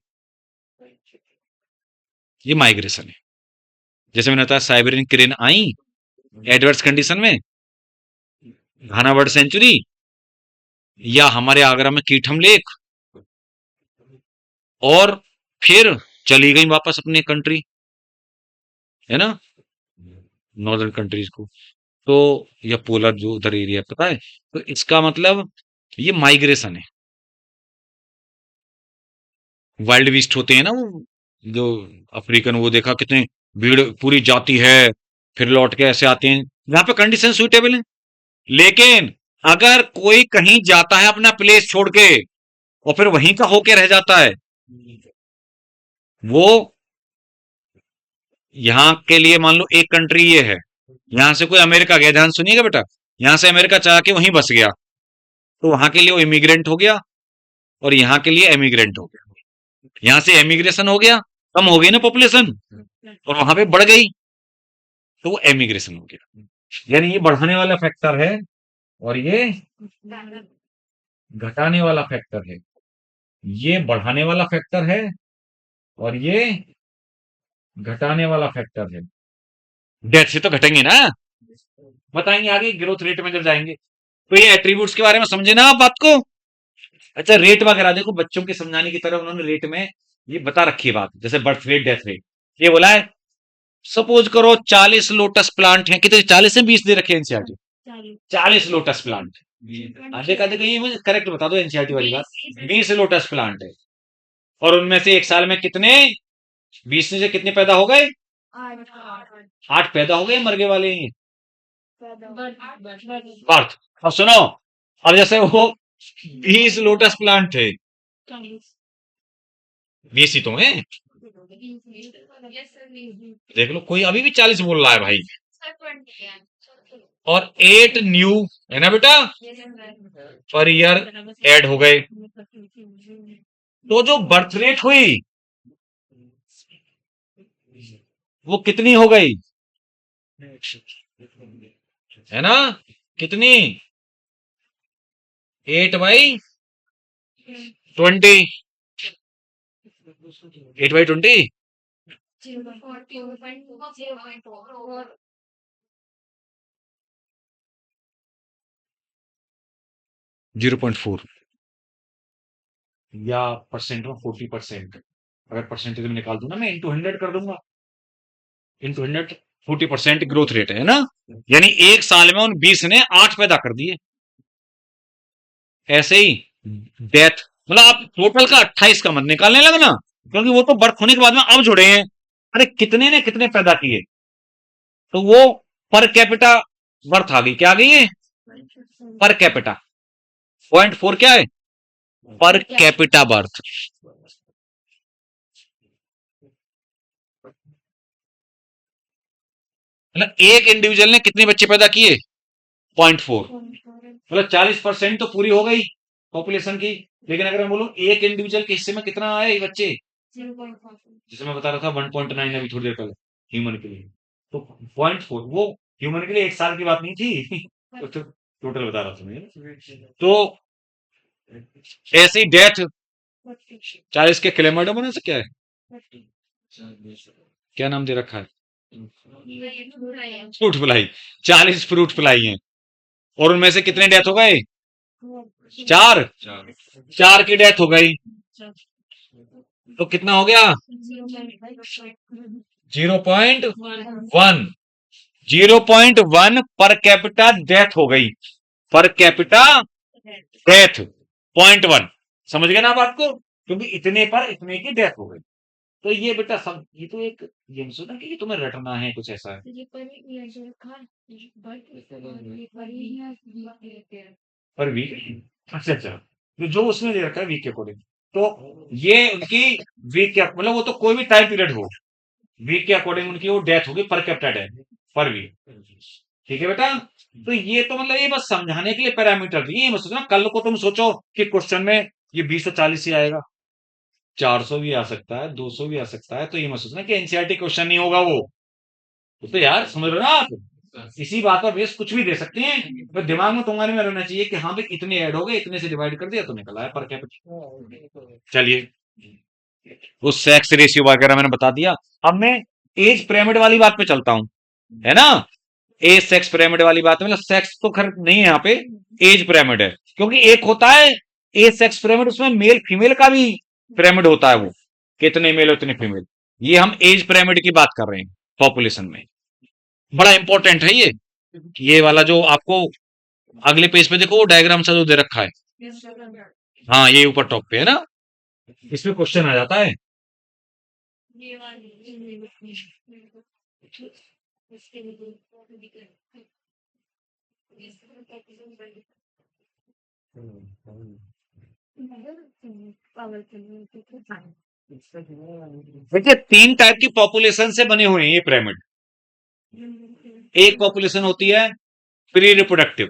[SPEAKER 1] ये माइग्रेशन है। जैसे मैंने बताया, साइबेरियन क्रेन आई एडवर्स कंडीशन में, घाना बर्ड सेंचुरी, या हमारे आगरा में कीटम लेक, और फिर चली गई वापस अपने कंट्री, है ना, नॉर्दर्न कंट्रीज को। तो या पोलर जो उधर एरिया पता है, तो इसका मतलब ये माइग्रेशन है। वाइल्ड बीस्ट होते हैं ना वो, जो अफ्रीकन, वो देखा कितने भीड़ पूरी जाती है, फिर लौट के ऐसे आते हैं, यहाँ पे कंडीशन सुइटेबल है। लेकिन अगर कोई कहीं जाता है अपना प्लेस छोड़ के, और फिर वहीं का होके रह जाता है, वो यहाँ के लिए मान लो एक कंट्री ये है, यहां से कोई अमेरिका गया, ध्यान सुनिएगा बेटा, यहां से अमेरिका चाह के वहीं बस गया, तो वहां के लिए वो इमिग्रेंट हो गया, और यहाँ के लिए एमिग्रेंट हो गया। यहां से एमिग्रेशन हो गया, कम हो गई ना पॉपुलेशन, और वहां पे बढ़ गई, तो वो एमिग्रेशन हो गया। यानी ये बढ़ाने वाला फैक्टर है, और ये घटाने वाला फैक्टर है, ये बढ़ाने वाला फैक्टर है, और ये घटाने वाला फैक्टर है। डेथ से तो घटेंगे ना, बताएंगे आगे ग्रोथ रेट में जब जाएंगे। तो ये एट्रीब्यूट्स के बारे में समझे ना आप बात को। अच्छा, रेट वगैरह देखो, बच्चों के समझाने की तरह उन्होंने रेट में ये बता रखी है बात, जैसे बर्थ रेट, डेथ रेट। ये बोला है, सपोज करो 40 लोटस प्लांट हैं, कितने, 40 में 20 दे रखे एनसीईआरटी, 40 लोटस प्लांट। आगे का देखो, ये मुझे करेक्ट बता दो एनसीईआरटी वाली बात। 20 लोटस प्लांट है, और उनमें से एक साल में कितने, 20 में से कितने पैदा हो गए, 8 पैदा हो गए, मर गए वाले हैं ये, बर्थ। अब सुनो, अब जैसे वो 20 लोटस प्लांट है, 20 ही तो है, देख लो, कोई अभी भी 40 बोल रहा है भाई। और 8 न्यू, है ना बेटा, पर ईयर ऐड हो गए, तो जो बर्थ रेट हुई वो कितनी हो गई, है ना, कितनी, 8/20, 8/20, 0.4, या परसेंट में 40%, अगर परसेंटेज में निकाल दूं ना मैं, इंटू 100 कर दूंगा, इंटू 100, 40% ग्रोथ रेट है ना। यानी एक साल में उन 20 ने 8 पैदा कर दिए। ऐसे ही डेथ, मतलब आप टोटल का 28 का मत निकालने लगना, क्योंकि वो तो बर्थ होने के बाद में अब जुड़े हैं। अरे कितने ने कितने पैदा किए, तो वो पर कैपिटा बर्थ आ गई, क्या आ गई है, पर कैपिटा। 0.4 क्या है, पर कैपिटा बर्थ। मतलब एक इंडिविजुअल ने कितने बच्चे पैदा किए, 0.4, मतलब 40% तो पूरी हो गई पॉपुलेशन की। लेकिन अगर मैं बोलूं एक इंडिविजुअल के हिस्से में कितना आए बच्चे, जैसे मैं बता रहा था 1.9 अभी थोड़ी देर पहले, ह्यूमन के लिए, तो 0.4 वो ह्यूमन के लिए एक साल की बात नहीं थी। तो टोटल बता रहा था मैं। तो ऐसी डेथ, 40 के क्लेमर्डो बना से क्या है, क्या नाम दे रखा है, फ्रूट फ्लाई, 40 फ्रूट फ्लाई हैं, और उनमें से कितने डेथ हो गए, 4, 4 की डेथ हो गई, तो कितना हो गया, 0.1, 0.1 पर कैपिटा डेथ हो गई, पर कैपिटा डेथ 0.1, समझ गए ना बात को, क्योंकि इतने पर इतने की डेथ हो गई। तो ये बेटा सब, ये तो एक, ये सुना कि तुम्हें रटना है कुछ ऐसा है, पर वीक, अच्छा अच्छा, तो जो उसने दे रखा है वीक के अकॉर्डिंग, तो ये उनकी वीक के, मतलब वो तो कोई भी टाइम पीरियड हो, वीक के अकॉर्डिंग उनकी वो डेथ होगी, पर कैपिटा डेथ, पर वीक। ठीक है बेटा, तो ये तो मतलब ये बस समझाने के लिए पैरामीटर दिए, ये मत सोचना कल को तुम सोचो कि क्वेश्चन में ये 240 ही आएगा, 400 भी आ सकता है, 200 भी आ सकता है, तो ये मत सोचना कि एनसीईआरटी क्वेश्चन नहीं होगा वो। तो यार समझ रहे हो ना आप, इसी बात पर बेस कुछ भी दे सकते हैं, तो दिमाग में तुम्हारे में रहना चाहिए कि हाँ भाई इतने ऐड हो गए, इतने से डिवाइड कर दिया तो निकल आया पर कैपिटा। चलिए, वो सेक्स रेशियो वगैरह मैंने बता दिया। अब मैं एज पिरामिड वाली बात पे चलता हूं, है ना, एज सेक्स पिरामिड वाली बात है, मतलब सेक्स तो खैर नहीं है यहाँ पे, एज पिरामिड है, क्योंकि एक होता है एज सेक्स पिरामिड, उसमें मेल फीमेल का भी पिरामिड होता है, वो कितने मेल उतने फीमेल, ये हम एज पिरामिड की बात कर रहे हैं पॉपुलेशन में। बड़ा इंपॉर्टेंट है ये वाला जो आपको अगले पेज पे देखो, वो डायग्राम सा जो दे रखा है, हाँ ये ऊपर टॉप पे है ना, इसमें क्वेश्चन आ जाता है। देखिए 3 टाइप की पॉपुलेशन से बने हुए हैं ये पिरामिड। एक पॉपुलेशन होती है प्री रिप्रोडक्टिव,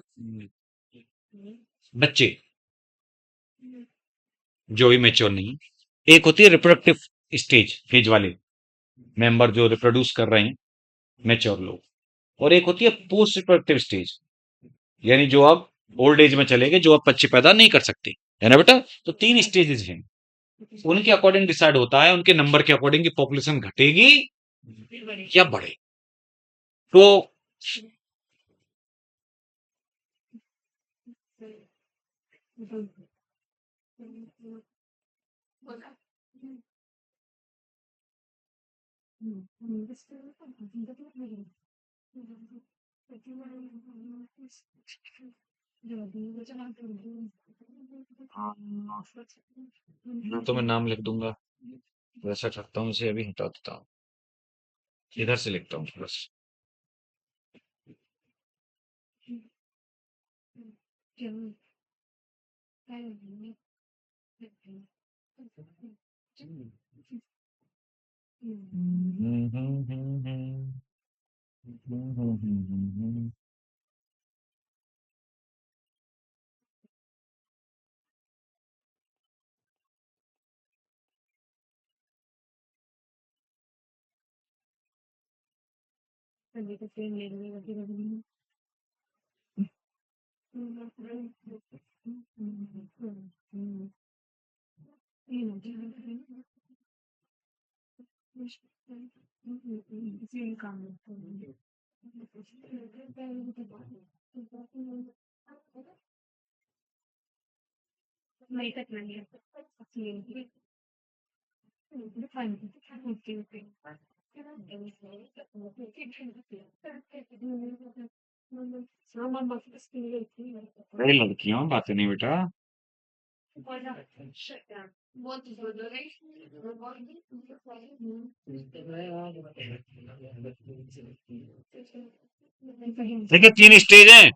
[SPEAKER 1] बच्चे जो भी मेच्योर नहीं, एक होती है रिप्रोडक्टिव स्टेज, फेज वाले मेंबर जो रिप्रोड्यूस कर रहे हैं, मेच्योर लोग, और एक होती है पोस्ट रिप्रोडक्टिव स्टेज, यानी जो अब ओल्ड एज में चले गए, जो अब बच्चे पैदा नहीं कर सकते, है ना बेटा। तो 3 स्टेजेस हैं, उनके अकॉर्डिंग डिसाइड होता है, उनके नंबर के अकॉर्डिंग कि पॉपुलेशन घटेगी या बढ़े। तो मैं तुम्हें नाम लिख दूंगा, वैसा करता हूँ, इसे अभी हटा देता हूँ, इधर से लिखता हूँ बस। अरे लड़कियों, बातें नहीं बेटा। देखिए 3 स्टेज हैं,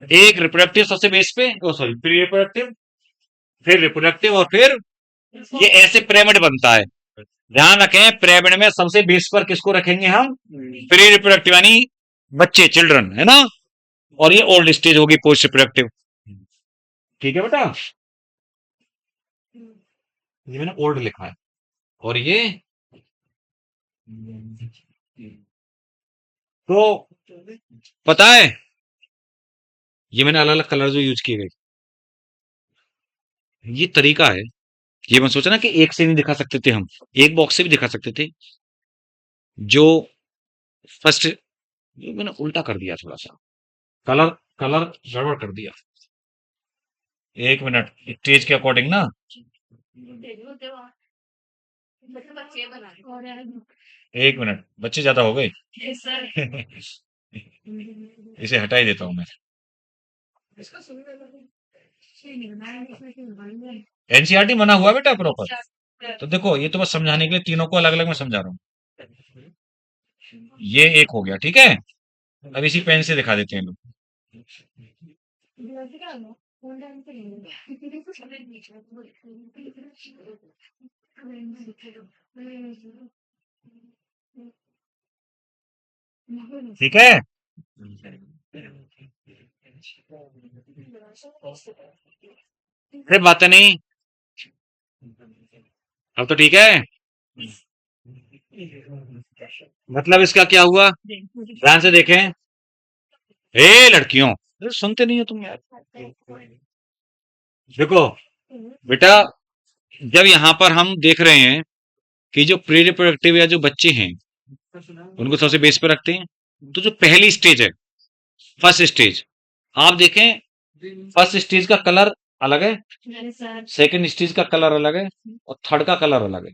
[SPEAKER 1] एक रिप्रोडक्टिव सबसे बेस पे, ओ सॉरी प्री रिप्रोडक्टिव, फिर रिप्रोडक्टिव, और फिर ये ऐसे पिरामिड बनता है। ध्यान रखें, पिरामिड में सबसे बेस पर किसको रखेंगे हम? प्री रिप्रोडक्टिव, यानी बच्चे, चिल्ड्रन, है ना। और ये ओल्ड स्टेज होगी, पोस्ट रिप्रोडक्टिव। ठीक है बेटा, ये मैंने ओल्ड लिखा है, और ये तो पता है, ये मैंने अलग अलग कलर जो यूज किए गए, ये तरीका है। ये मैं सोचा ना कि एक से नहीं दिखा सकते थे हम, एक बॉक्स से भी दिखा सकते थे। जो फर्स्ट, ये मैंने उल्टा कर दिया थोड़ा सा, कलर कलर गड़बड़ कर दिया। एक मिनट, स्टेज के अकॉर्डिंग ना। एक मिनट, बच्चे ज्यादा हो गए। इसे हटा ही देता हूँ मैं। एनसीईआरटी बना हुआ है बेटा प्रॉपर। तो देखो, ये तो बस समझाने के लिए तीनों को अलग अलग मैं समझा रहा हूँ। ये एक हो गया, ठीक है। अब इसी पेन से दिखा देते हैं लोग। ठीक है, अरे बात नहीं, अब तो ठीक है। मतलब इसका क्या हुआ, ध्यान से देखें। ए लड़कियों, अरे सुनते नहीं हो तुम यार। देखो बेटा, जब यहाँ पर हम देख रहे हैं कि जो प्री रिप्रोडक्टिव या जो बच्चे हैं, उनको सबसे बेस पे रखते हैं, तो जो पहली स्टेज है, फर्स्ट स्टेज, आप देखें, फर्स्ट स्टेज का कलर अलग है, सेकंड स्टेज का कलर अलग है, और थर्ड का कलर अलग है।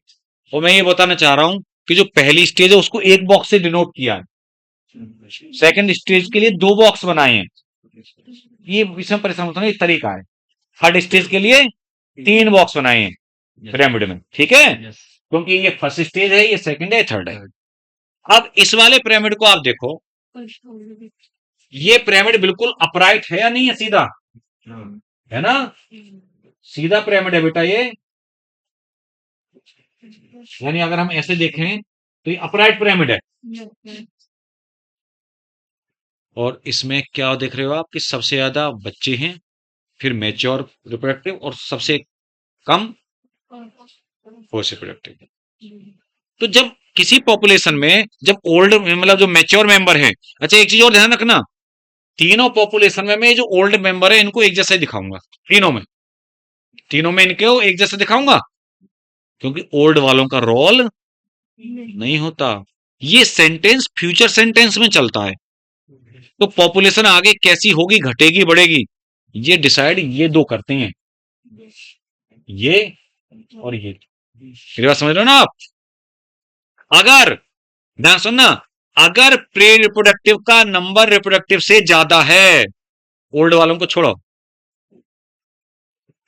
[SPEAKER 1] और मैं ये बताना चाह रहा हूं कि जो पहली स्टेज है उसको एक बॉक्स से डिनोट किया है, सेकंड स्टेज के लिए 2 बॉक्स बनाए हैं। ये इसमें परेशान होता है, ये तरीका है। थर्ड स्टेज के लिए 3 बॉक्स बनाए हैं पिरामिड में, ठीक है, क्योंकि ये फर्स्ट स्टेज है, ये सेकंड है, थर्ड है। अब इस वाले पिरामिड को आप देखो, ये पिरामिड बिल्कुल अपराइट है या नहीं है, सीधा है ना, सीधा पिरामिड है बेटा ये। यानी अगर हम ऐसे देखें तो ये अपराइट पिरामिड है। और इसमें क्या देख रहे हो आप कि सबसे ज्यादा बच्चे हैं, फिर मैच्योर रिप्रोडक्टिव, और सबसे कम पोस्ट रिप्रोडक्टिव। तो जब किसी पॉपुलेशन में, जब ओल्ड मतलब जो मैच्योर मेंबर है, अच्छा एक चीज और ध्यान रखना, तीनों पॉपुलेशन में मैं ये जो ओल्ड मेंबर है इनको एक जैसा ही दिखाऊंगा। तीनों में इनको एक जैसा दिखाऊंगा, क्योंकि ओल्ड वालों का रोल नहीं होता। ये सेंटेंस फ्यूचर सेंटेंस में चलता है। तो पॉपुलेशन आगे कैसी होगी, घटेगी बढ़ेगी, ये डिसाइड ये दो करते हैं, ये और ये। मेरी बात समझ रहे हो ना आप? अगर, ध्यान सुनना, अगर प्री रिप्रोडक्टिव का नंबर रिप्रोडक्टिव से ज्यादा है, ओल्ड वालों को छोड़ो,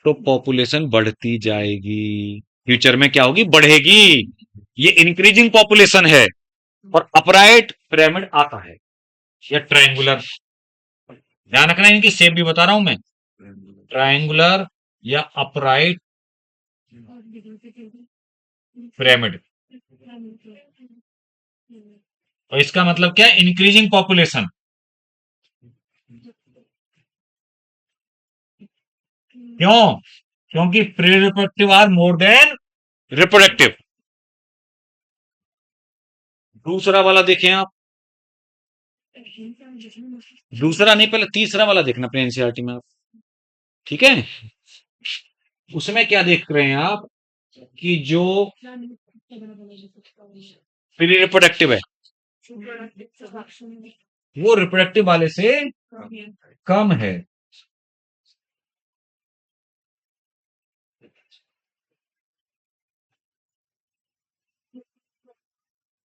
[SPEAKER 1] तो पॉपुलेशन बढ़ती जाएगी। फ्यूचर में क्या होगी, बढ़ेगी। ये इंक्रीजिंग पॉपुलेशन है। और अपराइट पिरामिड आता है या ट्रायंगुलर, ध्यान रखना इनकी शेप भी बता रहा हूं मैं, ट्रायंगुलर या अपराइट पिरामिड। और इसका मतलब क्या है, इंक्रीजिंग पॉपुलेशन। क्यों? क्योंकि pre reproductive are more than reproductive. दूसरा वाला देखें आप, दूसरा नहीं, पहले तीसरा वाला देखना अपने एनसीईआरटी में आप। ठीक है, उसमें क्या देख रहे हैं आप कि जो प्री रिप्रोडक्टिव है वो रिप्रोडक्टिव वाले से कम है।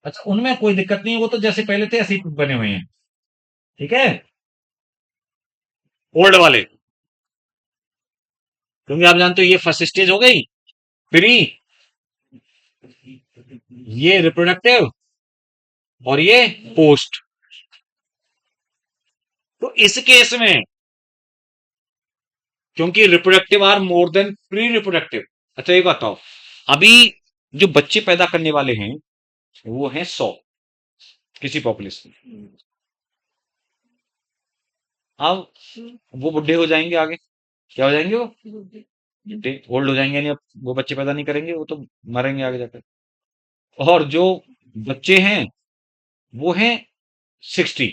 [SPEAKER 1] अच्छा, उनमें कोई दिक्कत नहीं है, वो तो जैसे पहले थे ऐसे ही बने हुए हैं। ठीक है, ओल्ड वाले, क्योंकि आप जानते हो ये फर्स्ट स्टेज हो गई प्री, ये रिप्रोडक्टिव, और ये पोस्ट। तो इस केस में, क्योंकि reproductive are more than pre reproductive. अच्छा एक बताओ, अभी जो बच्चे पैदा करने वाले हैं वो हैं 100 किसी पॉपुलेशन। अब वो बुढ़े हो जाएंगे आगे, क्या हो जाएंगे वो, बुढ़े, ओल्ड हो जाएंगे, यानी अब वो बच्चे पैदा नहीं करेंगे, वो तो मरेंगे आगे जाकर। और जो बच्चे हैं वो हैं 60,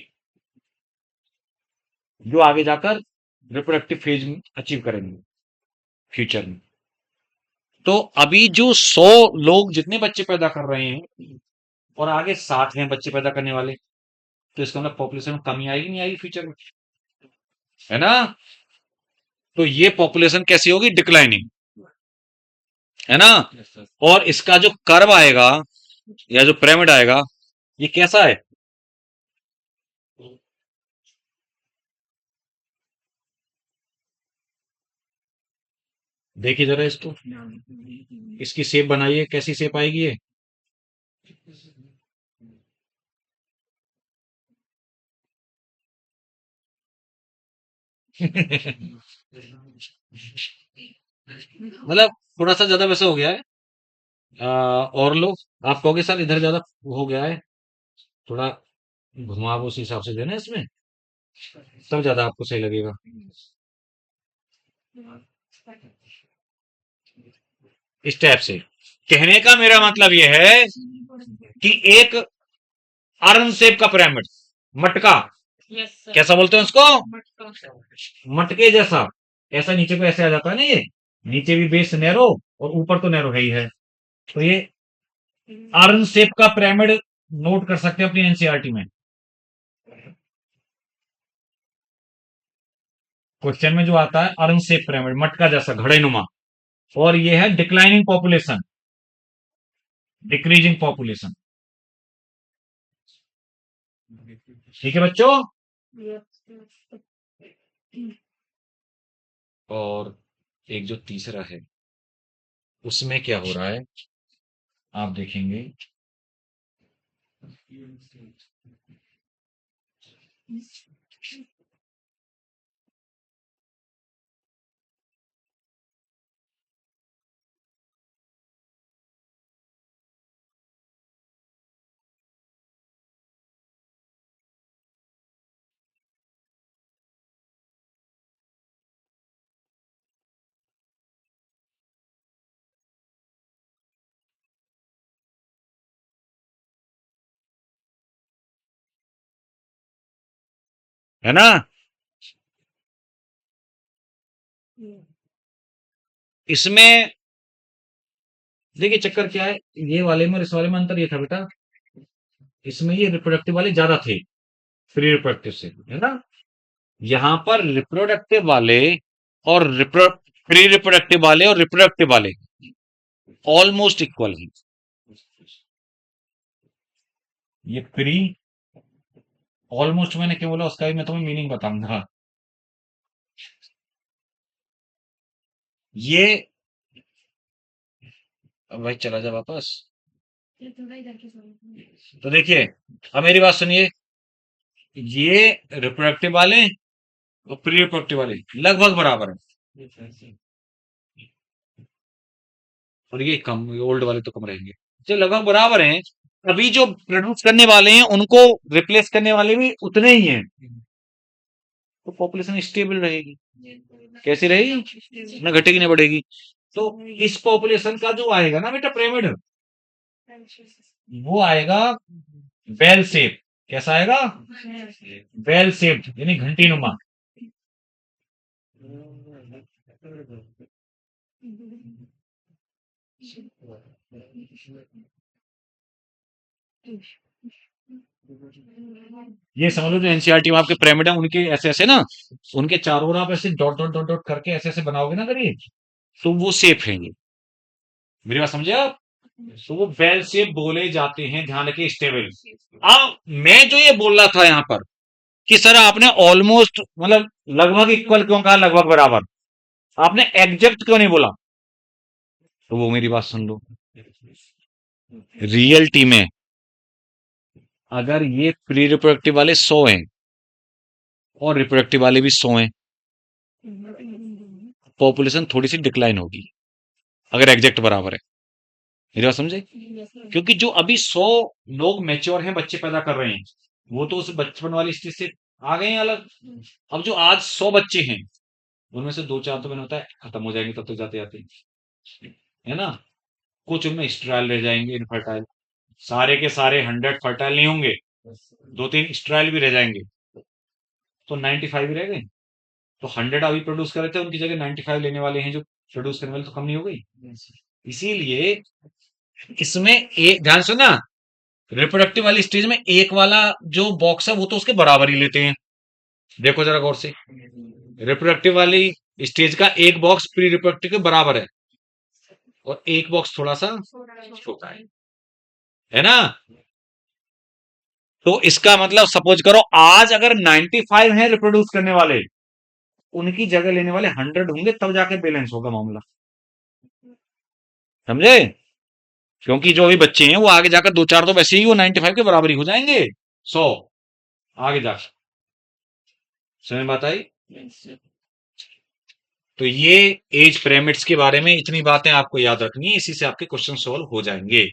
[SPEAKER 1] जो आगे जाकर रिप्रोडक्टिव फेज अचीव करेंगे फ्यूचर में। तो अभी जो 100 लोग जितने बच्चे पैदा कर रहे हैं और आगे 60 हैं बच्चे पैदा करने वाले, तो इसका मतलब पॉपुलेशन में कमी आएगी नहीं आएगी फ्यूचर में, है ना? तो ये पॉपुलेशन कैसी होगी, डिक्लाइनिंग, है ना? और इसका जो कर्व आएगा या जो पिरामिड आएगा, ये कैसा है, देखिए जरा इसको, इसकी शेप बनाइए, कैसी शेप आएगी ये। मतलब थोड़ा सा ज्यादा वैसा हो गया है। और लोग, आप कहोगे सर इधर ज्यादा हो गया है, थोड़ा घुमाव उस हिसाब से देना इसमें, तब ज्यादा आपको सही लगेगा। इस टाइप से कहने का मेरा मतलब यह है कि एक अर्न शेप का पिरामिड, मटका, कैसा बोलते हैं उसको, मटके जैसा, ऐसा नीचे को ऐसे आ जाता है ना ये, नीचे भी बेस नैरो और ऊपर तो नैरो है ही है। तो ये अर्न शेप का पिरामिड नोट कर सकते हैं अपनी एनसीईआरटी में। क्वेश्चन में जो आता है अर्न शेप पिरामिड, मटका जैसा घड़े नुमा, और ये है डिक्लाइनिंग पॉपुलेशन, डिक्रीजिंग पॉपुलेशन। ठीक है बच्चों? और एक जो तीसरा है उसमें क्या हो रहा है आप देखेंगे, है ना? इसमें देखिए चक्कर क्या है, ये वाले में और इस वाले में अंतर ये था बेटा, इसमें ये रिप्रोडक्टिव वाले ज्यादा थे फ्री रिप्रोडक्टिव से, है ना। यहां पर रिप्रोडक्टिव वाले और प्री रिप्रोडक्टिव वाले और रिप्रोडक्टिव वाले ऑलमोस्ट इक्वल हैं। ये प्री ऑलमोस्ट मैंने क्यों बोला उसका भी मैं तुम्हें मीनिंग बताऊंगा। ये अब भाई चला जा वापस। तो देखिए, अब मेरी बात सुनिए, ये रिप्रोडक्टिव वाले और प्री रिप्रोडक्टिव वाले लगभग बराबर है, और ये कम, ओल्ड वाले तो कम रहेंगे, जो लगभग बराबर हैं। अभी जो प्रोड्यूस करने वाले हैं उनको रिप्लेस करने वाले भी उतने ही हैं, तो पॉपुलेशन स्टेबल रहेगी। कैसी रहेगी, ना घटेगी ना बढ़ेगी। तो इस पॉपुलेशन का जो आएगा ना बेटा पिरामिड, वो आएगा बेल शेप। कैसा आएगा, बेल शेप्ड यानी घंटी नुमा। ये समझ लो जो एनसीईआरटी में आपके पिरामिड है उनके ऐसे ऐसे ना, उनके चारों ओर आप ऐसे डॉट डॉट डॉट डॉट करके ऐसे ऐसे बनाओगे ना करिए, तो वो शेप है ये। मेरी बात समझे आप, तो वो बेल शेप बोले जाते हैं, ध्यान रखिए, स्टेबल। अब मैं जो ये बोल रहा था यहाँ पर कि सर आपने ऑलमोस्ट मतलब लगभग इक्वल क्यों कहा, लगभग बराबर, आपने एग्जैक्ट क्यों नहीं बोला, तो वो मेरी बात सुन लो। रियलिटी में अगर ये प्री रिप्रोडक्टिव वाले 100 हैं और रिप्रोडक्टिव वाले भी 100 हैं, पॉपुलेशन थोड़ी सी डिक्लाइन होगी अगर एग्जैक्ट बराबर है। मेरी बात समझे, क्योंकि जो अभी 100 लोग मैच्योर हैं, बच्चे पैदा कर रहे हैं, वो तो उस बचपन वाली स्टेज से आ गए हैं अलग। अब जो आज 100 बच्चे हैं उनमें से दो चार तो मैंने होता है खत्म हो जाएंगे तब तक जाते जाते, है ना। कुछ उनमें स्टेराइल रह जाएंगे, इनफर्टाइल। सारे के सारे 100 फर्टाइल नहीं होंगे, दो तीन स्टेराइल भी रह जाएंगे, तो 95 ही रह गए। तो 100 अभी प्रोड्यूस कर रहे थे, उनकी जगह 95 लेने वाले हैं जो प्रोड्यूस करने वाले, तो कम नहीं हो गई। इसीलिए इसमें एक ध्यान से ना, रिप्रोडक्टिव वाली स्टेज में एक वाला जो बॉक्स है वो तो उसके बराबर ही लेते हैं। देखो जरा गौर से, रिप्रोडक्टिव वाली स्टेज का एक बॉक्स प्री रिप्रोडक्टिव के बराबर है और एक बॉक्स थोड़ा सा छोटा है ना। तो इसका मतलब सपोज करो आज अगर 95 है रिप्रोड्यूस करने वाले, उनकी जगह लेने वाले 100 होंगे, तब जाके बैलेंस होगा मामला, समझे। क्योंकि जो अभी बच्चे हैं वो आगे जाकर दो चार तो वैसे ही वो 95 के बराबर ही हो जाएंगे, 100 आगे जाकर। समझ बात आई। तो ये एज पिरामिड्स के बारे में इतनी बातें आपको याद रखनी है, इसी से आपके क्वेश्चन सॉल्व हो जाएंगे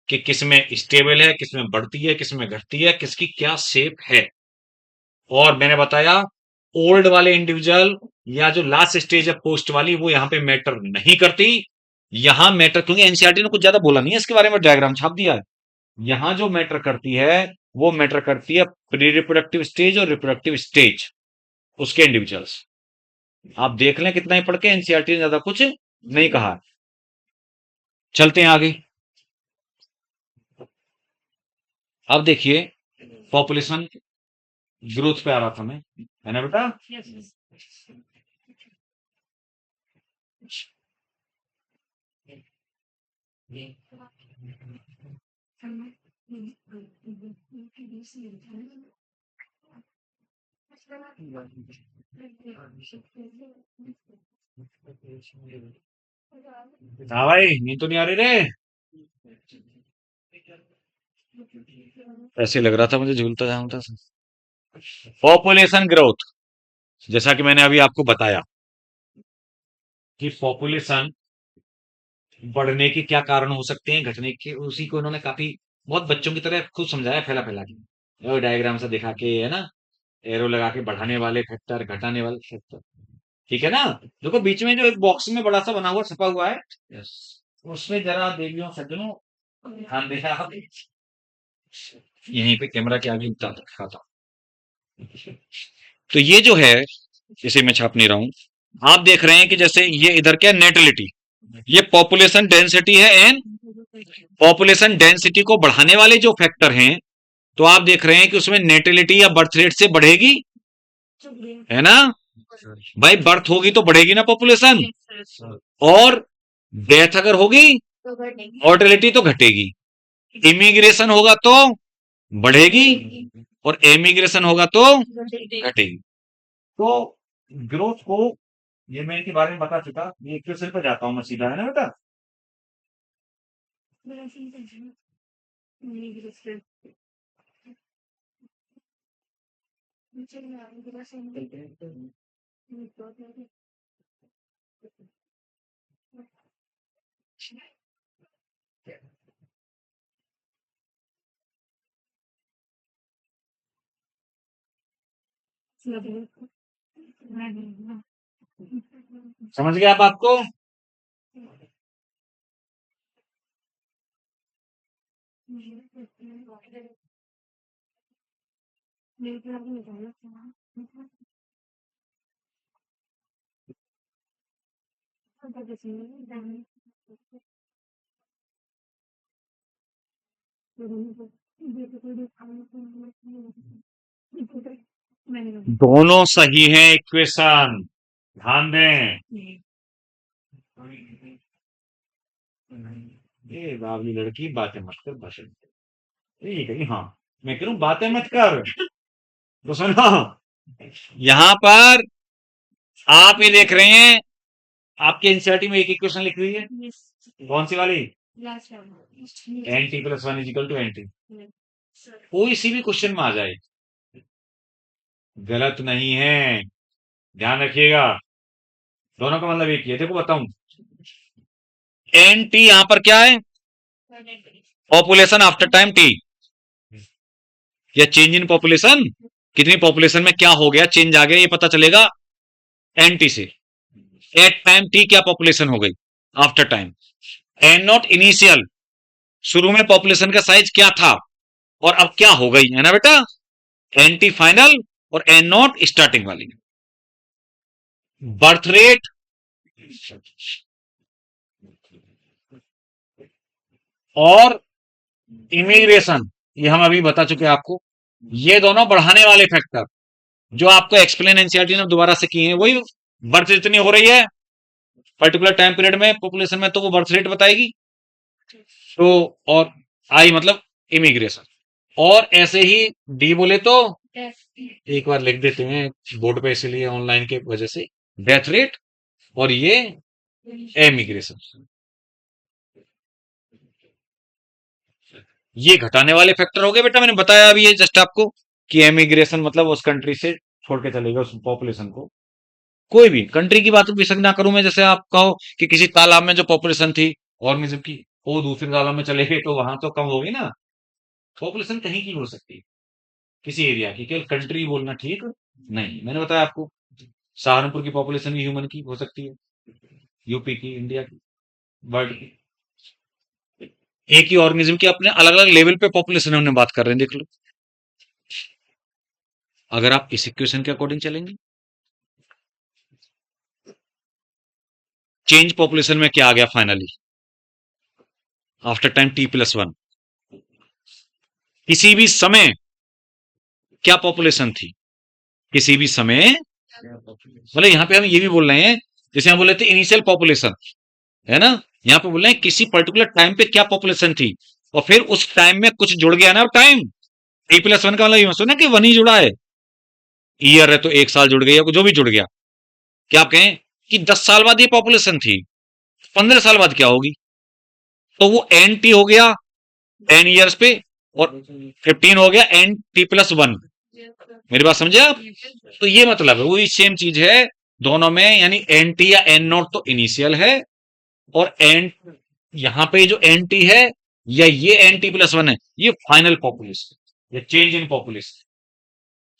[SPEAKER 1] कि किसमें स्टेबल है, किसमें बढ़ती है, किसमें घटती है, किसकी क्या शेप है। और मैंने बताया ओल्ड वाले इंडिविजुअल या जो लास्ट स्टेज है पोस्ट वाली, वो यहां पे मैटर नहीं करती। यहां मैटर, क्योंकि एनसीईआरटी ने कुछ ज्यादा बोला नहीं है इसके बारे में, डायग्राम छाप दिया है। यहां जो मैटर करती है वो मैटर करती है प्री रिप्रोडक्टिव स्टेज और रिप्रोडक्टिव स्टेज, उसके इंडिविजुअल्स। आप देख लें कितना ही पढ़ के, एनसीईआरटी ने ज्यादा कुछ नहीं कहा। चलते हैं आगे। अब देखिए पॉपुलेशन ग्रोथ पे आ रहा था मैं, है ना बेटा। हाँ भाई, नींद तो नहीं आ रही रे। ऐसे लग रहा था मुझे, झूलता जाऊं था। पॉपुलेशन ग्रोथ, जैसा कि मैंने अभी आपको बताया कि पॉपुलेशन बढ़ने के क्या कारण हो सकते हैं, घटने के, उसी को इन्होंने काफी बहुत बच्चों की तरह खुद समझाया, फैला फैला के और डायग्राम से दिखा के, है ना। एरो लगा के बढ़ाने वाले फैक्टर, घटाने वाले फैक्टर, ठीक है ना। देखो बीच में जो एक बॉक्स में बड़ा सा बना हुआ छपा हुआ है, उसमें जरा देवियों सज्जनों ध्यान देना आप। यहीं पे कैमरा के आगे दिखाता हूं। तो ये जो है, इसे मैं छाप नहीं रहा हूं, आप देख रहे हैं कि जैसे ये इधर क्या नेटिलिटी, ये पॉपुलेशन डेंसिटी है एन, पॉपुलेशन डेंसिटी को बढ़ाने वाले जो फैक्टर हैं, तो आप देख रहे हैं कि उसमें नेटिलिटी या बर्थ रेट से बढ़ेगी, है ना भाई, बर्थ होगी तो बढ़ेगी ना पॉपुलेशन, और डेथ अगर होगी मॉर्टेलिटी तो घटेगी, इमिग्रेशन होगा तो बढ़ेगी और एमिग्रेशन होगा तो घटेगी। तो ग्रोथ को, ये मैं इनके बारे में बता चुका, ये क्वेश्चन पे जाता हूं मैं सीधा, है ना बेटा। समझ गया आप बात को। दोनों सही है इक्वेशन, ध्यान दें। ये बावली लड़की बातें मत कर, भाषण ये कही, हाँ मैं करूं बातें मत कर, तो सुनो, यहां पर आप ये देख रहे हैं, आपके एनसीईआरटी में एक इक्वेशन लिखी हुई है, कौन सी वाली, N T plus one equal to N T, कोई सी भी क्वेश्चन में आ जाए, गलत नहीं है, ध्यान रखिएगा, दोनों का मतलब एक ही है। देखो बताऊं, एन टी यहां पर क्या है, पॉपुलेशन आफ्टर टाइम टी, या चेंज इन पॉपुलेशन, कितनी पॉपुलेशन में क्या हो गया, चेंज आ गया, ये पता चलेगा एन टी से। एट टाइम टी क्या पॉपुलेशन हो गई after time, N naught initial, शुरू में पॉपुलेशन का साइज क्या था और अब क्या हो गई, है ना बेटा, एन टी फाइनल और एन नॉट स्टार्टिंग वाली। बर्थ रेट और इमिग्रेशन, ये हम अभी बता चुके हैं आपको, ये दोनों बढ़ाने वाले फैक्टर जो आपको एक्सप्लेन एनसीईआरटी ने दोबारा से किए हैं, वही बर्थ जितनी हो रही है पर्टिकुलर टाइम पीरियड में पॉपुलेशन में, तो वो बर्थ रेट बताएगी, तो और आई मतलब इमिग्रेशन, और ऐसे ही डी बोले तो एक बार लिख देते हैं बोर्ड पे, इसलिए ऑनलाइन के वजह से, डेथ रेट और ये एमिग्रेशन, ये घटाने वाले फैक्टर हो गए बेटा, मैंने बताया अभी ये जस्ट आपको, कि एमिग्रेशन मतलब उस कंट्री से छोड़ के चलेगा उस पॉपुलेशन को, कोई भी कंट्री की बात बेशक ना करूं मैं, जैसे आप कहो कि किसी तालाब में जो पॉपुलेशन थी ऑर्गेनिज्म की, वो दूसरे तालाब में चले गए, तो वहां तो कम होगी ना, पॉपुलेशन कहीं की हो सकती है, किसी एरिया की, केवल कंट्री बोलना ठीक नहीं, मैंने बताया आपको, सहारनपुर की पॉपुलेशन भी ह्यूमन की हो सकती है, यूपी की, इंडिया की, वर्ल्ड की, एक ही ऑर्गेनिज्म की अपने अलग अलग लेवल पे पॉपुलेशन हमने बात कर रहे हैं, देख लो, अगर आप इस इक्वेशन के अकॉर्डिंग चलेंगे, चेंज पॉपुलेशन में क्या आ गया finally, after time T plus one, किसी भी समय क्या पॉपुलेशन थी, किसी भी समय, मतलब यहां पे हम ये भी बोल रहे हैं, जैसे हम बोल रहे थे इनिशियल पॉपुलेशन, है ना, यहां पे बोल रहे हैं किसी पर्टिकुलर टाइम पे क्या पॉपुलेशन थी, और फिर उस टाइम में कुछ जुड़ गया ना टाइम, टी प्लस वन का मतलब ये मत सुना कि वन ही जुड़ा है, ईयर है तो एक साल जुड़ गया, जो भी जुड़ गया, क्या आप कहें कि 10 साल बाद ये पॉपुलेशन थी, 15 साल बाद क्या होगी, तो वो एन टी हो गया 10 ईयर्स पे, और 15 हो गया एन टी प्लस वन, मेरी बात समझे आप, तो ये मतलब है वही सेम चीज है दोनों में, यानी एन टी या एन नॉट तो इनिशियल है, और एन, यहां पे जो एन टी है या ये एन टी प्लस वन है, ये फाइनल पॉपुलेशन या चेंज इन पॉपुलेशन,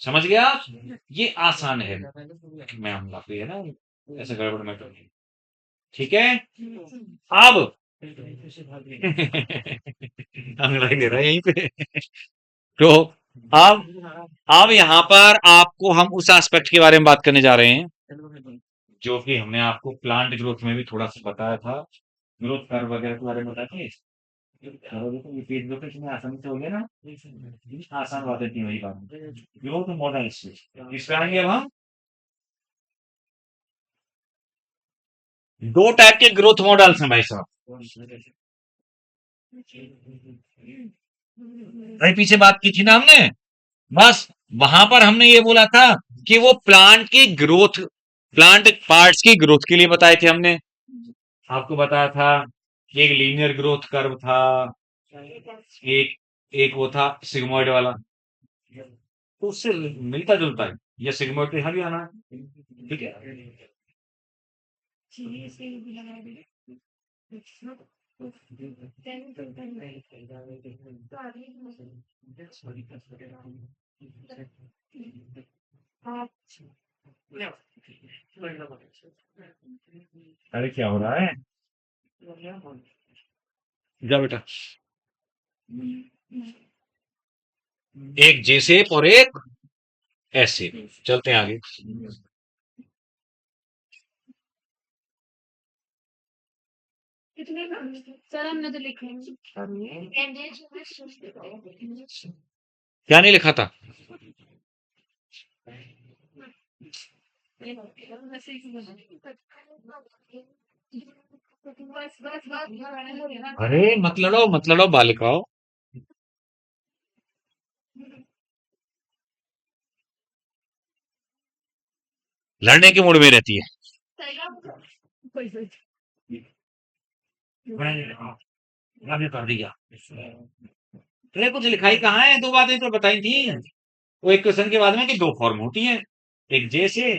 [SPEAKER 1] समझ गया आप, ये आसान है, मैं हमला पे है ना, ऐसा गड़बड़ मैटर नहीं, ठीक है। अब अंगड़ाई दे रहा है यहीं पे, तो अब यहां पर आपको हम उस एस्पेक्ट के बारे में बात करने जा रहे हैं जो कि हमने आपको प्लांट ग्रोथ में भी थोड़ा सा बताया था, ग्रोथ कर्व वगैरह के बारे में बताया था। देखो ये पेज ग्रोथ इसमें आसानी से हो गया ना, आसान बातें थी वही बात। ग्रोथ मॉडल इस पे आएंगे अब हम। दो टाइप के ग्रोथ मॉडल्स हैं भाई साहब। अरे पीछे बात की थी ना हमने, बस वहां पर हमने ये बोला था कि वो प्लांट की ग्रोथ, प्लांट पार्ट्स की ग्रोथ के लिए बताए थे हमने। आपको बताया था कि एक लीनियर ग्रोथ कर्व था, एक एक वो था सिग्मोइड वाला, तो उससे मिलता जुलता है ये सिग्मोइड तो यहाँ भी आना है, ठीक है। अरे क्या हो रहा है, जा बेटा। एक जे शेप और एक एस शेप, चलते हैं आगे।
[SPEAKER 2] सर हमने तो लिखा
[SPEAKER 1] क्या नहीं लिखा था? अरे मत लड़ो बालिकाओं, लड़ने के मूड में रहती है। मैंने कर दिया। अरे कुछ लिखाई कहाँ है, दो बातें तो बताई थी वो एक क्वेश्चन के बाद में कि दो फॉर्म होती है, एक जे से,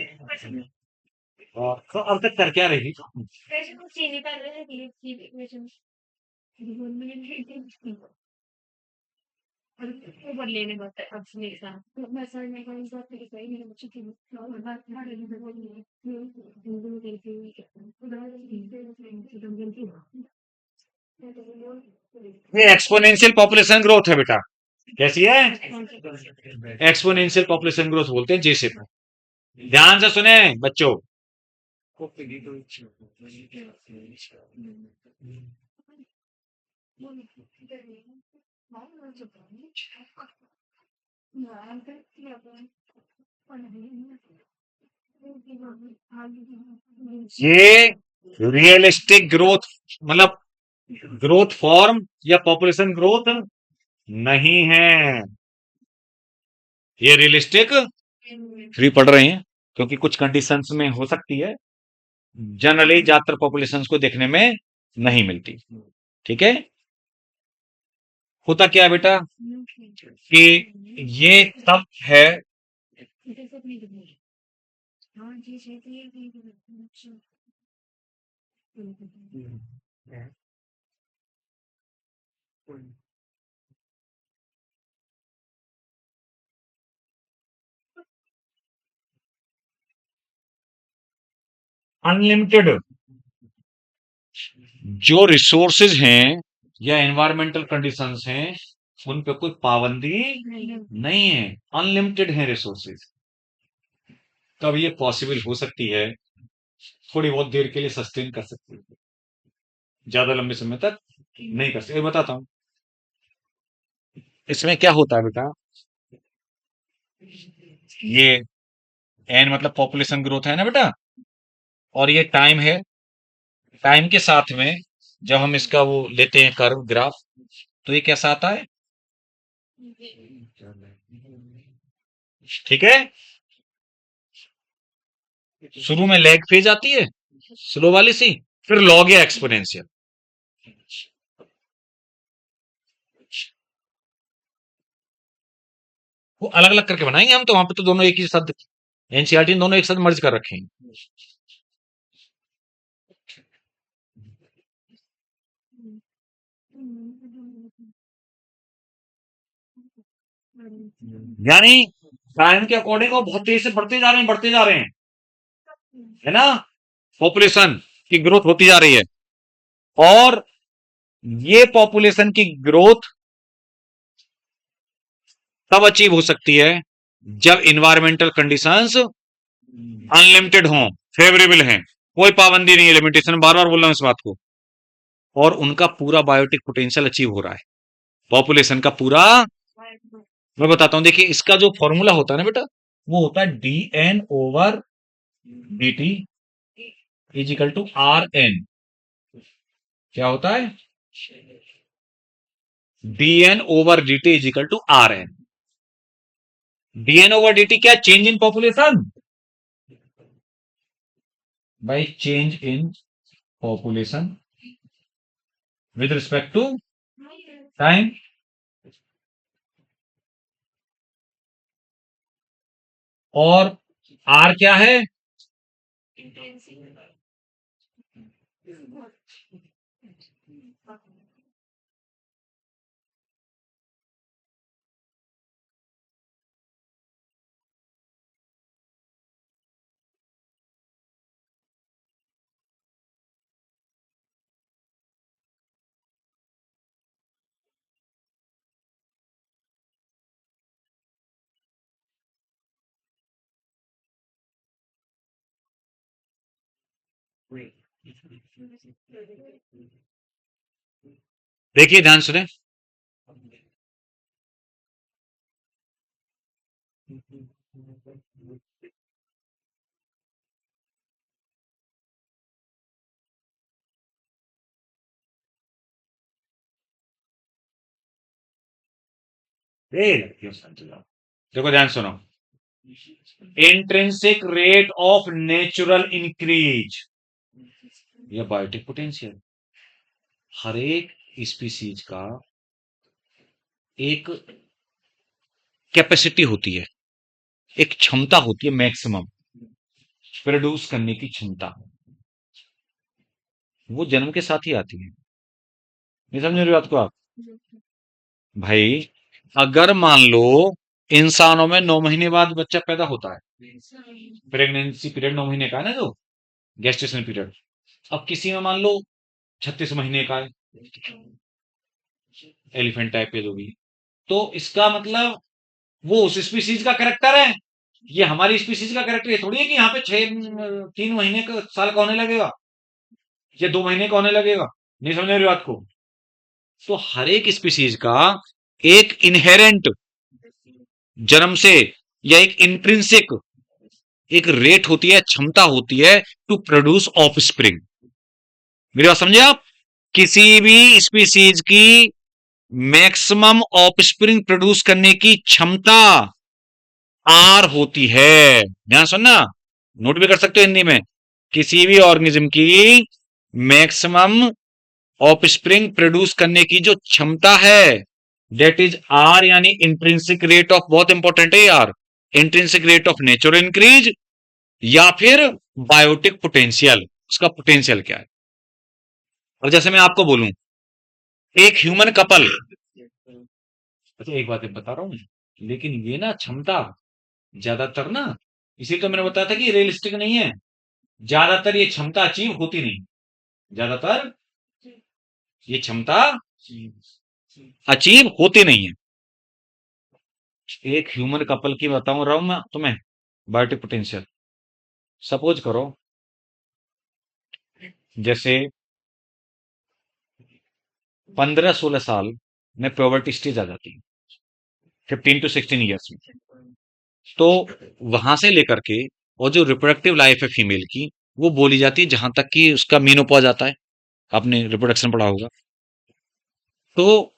[SPEAKER 1] और तो अब तक कर क्या रही थी? ये एक्सपोनेंशियल पॉपुलेशन ग्रोथ है बेटा। कैसी है? एक्सपोनेंशियल पॉपुलेशन ग्रोथ बोलते हैं जैसे। ध्यान से सुने बच्चों। ये रियलिस्टिक ग्रोथ, मतलब ग्रोथ फॉर्म या पॉपुलेशन ग्रोथ नहीं है। ये रियलिस्टिक फ्री पढ़ रहे हैं क्योंकि कुछ कंडीशंस में हो सकती है, जनरली ज्यादातर पॉपुलेशन को देखने में नहीं मिलती, ठीक है। होता क्या है बेटा कि ये तब है, अनलिमिटेड जो रिसोर्सेज हैं या एनवायरमेंटल कंडीशंस हैं उन पे कोई पाबंदी नहीं है, अनलिमिटेड है रिसोर्सेज। तब ये पॉसिबल हो सकती है, थोड़ी बहुत देर के लिए सस्टेन कर सकती है, ज्यादा लंबे समय तक नहीं कर सकते। बताता हूं इसमें क्या होता है बेटा। ये एन मतलब पॉपुलेशन ग्रोथ है ना बेटा, और ये टाइम है। टाइम के साथ में जब हम इसका वो लेते हैं कर्व ग्राफ, तो ये कैसा आता है, ठीक है। शुरू में लैग फेज आती है स्लो वाली सी, फिर लॉग या एक्सपोनेंशियल। वो अलग अलग करके बनाएंगे हम, तो वहां पे तो दोनों एक ही साथ, एनसीईआरटी ने दोनों एक साथ मर्ज कर रखे हैं। यानी टाइम के अकॉर्डिंग वो बहुत तेज से बढ़ते जा रहे हैं, बढ़ते जा रहे हैं, है ना। पॉपुलेशन की ग्रोथ होती जा रही है, और ये पॉपुलेशन की ग्रोथ तब अचीव हो सकती है जब इन्वायरमेंटल कंडीशंस अनलिमिटेड हों, फेवरेबल हैं, कोई पाबंदी नहीं है, लिमिटेशन, बार बार बोल रहा हूं इस बात को। और उनका पूरा बायोटिक पोटेंशियल अचीव हो रहा है, पॉपुलेशन का पूरा। मैं बताता हूं, देखिए इसका जो फॉर्मूला होता है ना बेटा, वो होता है dn/dt is equal to rn। क्या होता है? dn/dt is equal to rn। dn/dt क्या? Change in population by change in population with respect to time. और आर क्या है? देखिए ध्यान सुने, देखो ध्यान सुनो। Intrinsic rate of natural increase या बायोटिक पोटेंशियल, हर एक स्पीसीज का एक कैपेसिटी होती है, एक क्षमता होती है मैक्सिमम प्रोड्यूस करने की क्षमता, वो जन्म के साथ ही आती है। नहीं समझ रहे बात को आप? भाई अगर मान लो इंसानों में 9 महीने बाद बच्चा पैदा होता है, प्रेगनेंसी पीरियड 9 महीने का है ना, जो गेस्टेशन पीरियड। अब किसी में मान लो 36 महीने का है, एलिफेंट टाइप के जो भी, तो इसका मतलब वो उस स्पीसीज का करेक्टर है। ये हमारी स्पीसीज का करेक्टर ये थोड़ी है कि यहाँ पे 3 महीने का साल का होने लगेगा या 2 महीने का होने लगेगा। नहीं समझ रही बात को? तो हर एक स्पीसीज का एक इनहेरेंट जन्म से या एक इंट्रिंसिक एक रेट होती है, क्षमता होती है टू प्रोड्यूस ऑफ स्प्रिंग। मेरी बात समझे आप? किसी भी स्पीसीज की मैक्सिमम ऑफ स्प्रिंग प्रोड्यूस करने की क्षमता आर होती है। ध्यान सुनना, नोट भी कर सकते हो हिंदी में। किसी भी ऑर्गेनिज्म की मैक्सिमम ऑफ स्प्रिंग प्रोड्यूस करने की जो क्षमता है, डेट इज आर, यानी इंट्रिंसिक रेट ऑफ, बहुत इंपॉर्टेंट है यार, intrinsic rate of natural increase या फिर बायोटिक पोटेंशियल, उसका पोटेंशियल क्या है। और जैसे मैं आपको बोलूं, एक ह्यूमन कपल, अच्छा एक बात बता रहा हूं, लेकिन ये ना क्षमता ज्यादातर ना, इसी तो मैंने बताया था कि रियलिस्टिक नहीं है, ज्यादातर ये क्षमता अचीव होती नहीं, ज्यादातर ये क्षमता अचीव होती नहीं है। एक ह्यूमन कपल की बताऊं रहा हूं मैं तुम्हें, बायोटिक पोटेंशियल। सपोज करो जैसे 15-16 साल में प्योबर्टी स्टेज आ जाती है, 15 to 16 ईयर्स में। तो वहां से लेकर के, और जो रिप्रोडक्टिव लाइफ है फीमेल की, वो बोली जाती है जहां तक कि उसका मीनोपॉज आता है। आपने रिप्रोडक्शन पढ़ा होगा। तो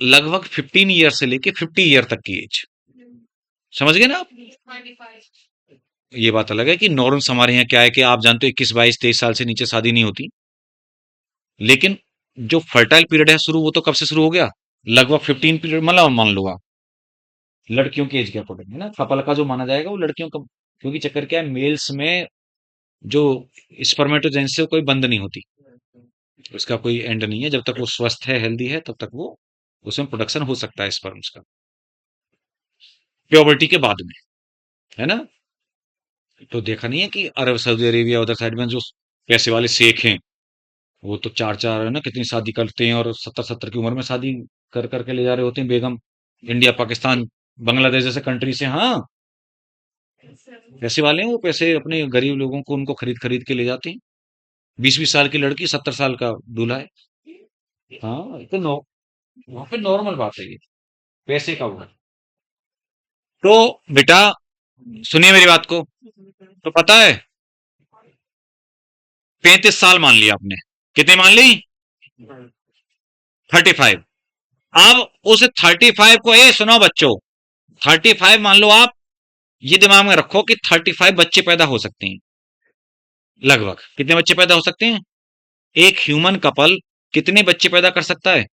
[SPEAKER 1] लगभग 15 ईयर से लेके 50 ईयर तक की एज, समझ गए ना आप? ये बात अलग है कि नॉर्म्स हमारे यहाँ क्या है कि आप जानते हो 21, 22, 23 साल से नीचे शादी नहीं होती। लेकिन जो फर्टाइल पीरियड है शुरू, वो तो कब से शुरू हो गया? लगभग 15 पीरियड, मतलब मान लो आप लड़कियों की एज के अकॉर्डिंग है ना, कपल का जो माना जाएगा वो लड़कियों का। क्योंकि चक्कर क्या है, मेल्स में जो स्पर्मेटोजेनेसिस है कोई बंद नहीं होती, उसका कोई एंड नहीं है। जब तक वो स्वस्थ है, हेल्दी है, तब तक वो उसमें प्रोडक्शन हो सकता है स्पर्म्स का, प्योबर्टी के बाद में, है ना। तो देखा नहीं है कि अरब सऊदी अरेबिया उधर साइड में जो पैसे वाले शेख हैं, वो तो चार चार है ना कितनी शादी करते हैं, और 70-70 की उम्र में शादी कर करके ले जा रहे होते हैं बेगम, इंडिया पाकिस्तान बांग्लादेश जैसे कंट्री से। हाँ, पैसे वाले हैं वो, पैसे अपने गरीब लोगों को उनको खरीद खरीद के ले जाते हैं। 20-20 साल की लड़की 70 साल का दूल्हा है। हाँ ये तो वहां पे नॉर्मल बात है ये, पैसे का वो है। तो बेटा सुनिए मेरी बात को। तो पता है 35 साल मान लिया आपने, कितने मान ली? 35। अब उस 35 को, ए सुनो बच्चों, 35 मान लो आप, ये दिमाग में रखो कि 35 बच्चे पैदा हो सकते हैं। लगभग कितने बच्चे पैदा हो सकते हैं? एक ह्यूमन कपल कितने बच्चे पैदा कर सकता है?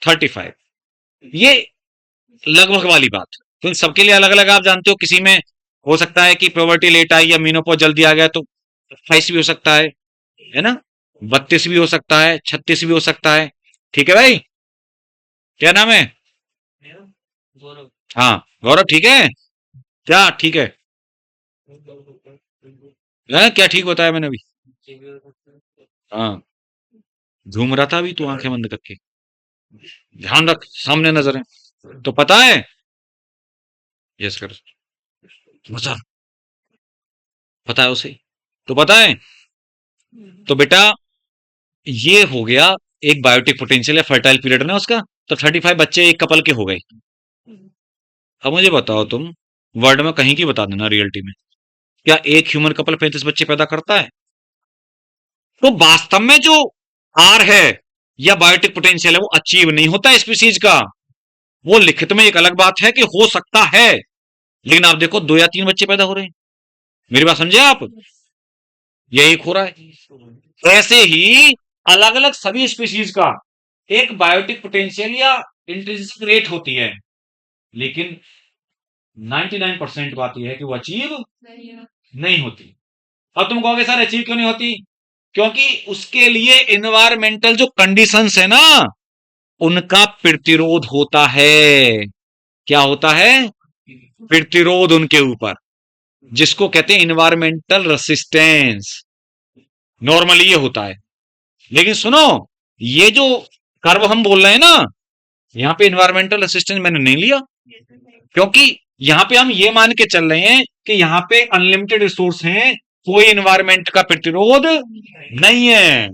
[SPEAKER 1] 35। ये लगभग वाली बात, क्योंकि सबके लिए अलग अलग, आप जानते हो, किसी में हो सकता है कि प्योबर्टी लेट आई या मीनोपॉज जल्दी आ गया, तो 28 भी हो सकता है ना, 32 भी हो सकता है, 36 भी हो सकता है। ठीक है भाई, क्या नाम है? हाँ गौरव, ठीक है। क्या ठीक है? क्या ठीक बताया मैंने अभी? हाँ, घूम रहा था अभी तू आंखें बंद करके, ध्यान रख सामने नजर है। तो पता है, यस कर, मजा, पता है उसे, तो पता है। तो बेटा ये हो गया एक बायोटिक पोटेंशियल या फर्टाइल पीरियड ना उसका। तो 35 बच्चे एक कपल के हो गए। अब मुझे बताओ तुम, वर्ल्ड में कहीं की बता देना रियलिटी में, क्या एक ह्यूमन कपल 35 बच्चे पैदा करता है? तो वास्तव में जो आर है या बायोटिक पोटेंशियल है वो अचीव नहीं होता स्पीसीज का। वो लिखित में एक अलग बात है कि हो सकता है, लेकिन आप देखो 2 या 3 बच्चे पैदा हो रहे हैं। मेरी बात समझे आप? यही हो रहा है। ऐसे ही अलग अलग सभी स्पीसीज का एक बायोटिक पोटेंशियल या इंट्रिंसिक रेट होती है, लेकिन 99% बात यह है कि वो अचीव नहीं होती। अब तुम कहोगे सर अचीव क्यों नहीं होती? क्योंकि उसके लिए इन्वायरमेंटल जो कंडीशंस है ना, उनका प्रतिरोध होता है। क्या होता है? प्रतिरोध उनके ऊपर, जिसको कहते हैं इन्वायरमेंटल रेसिस्टेंस। नॉर्मली ये होता है। लेकिन सुनो, ये जो कर्व हम बोल रहे हैं ना, यहां पे इन्वायरमेंटल रेसिस्टेंस मैंने नहीं लिया, क्योंकि यहां पे हम ये मान के चल रहे हैं कि यहां पे अनलिमिटेड रिसोर्स हैं, कोई इन्वायरमेंट का प्रतिरोध नहीं है।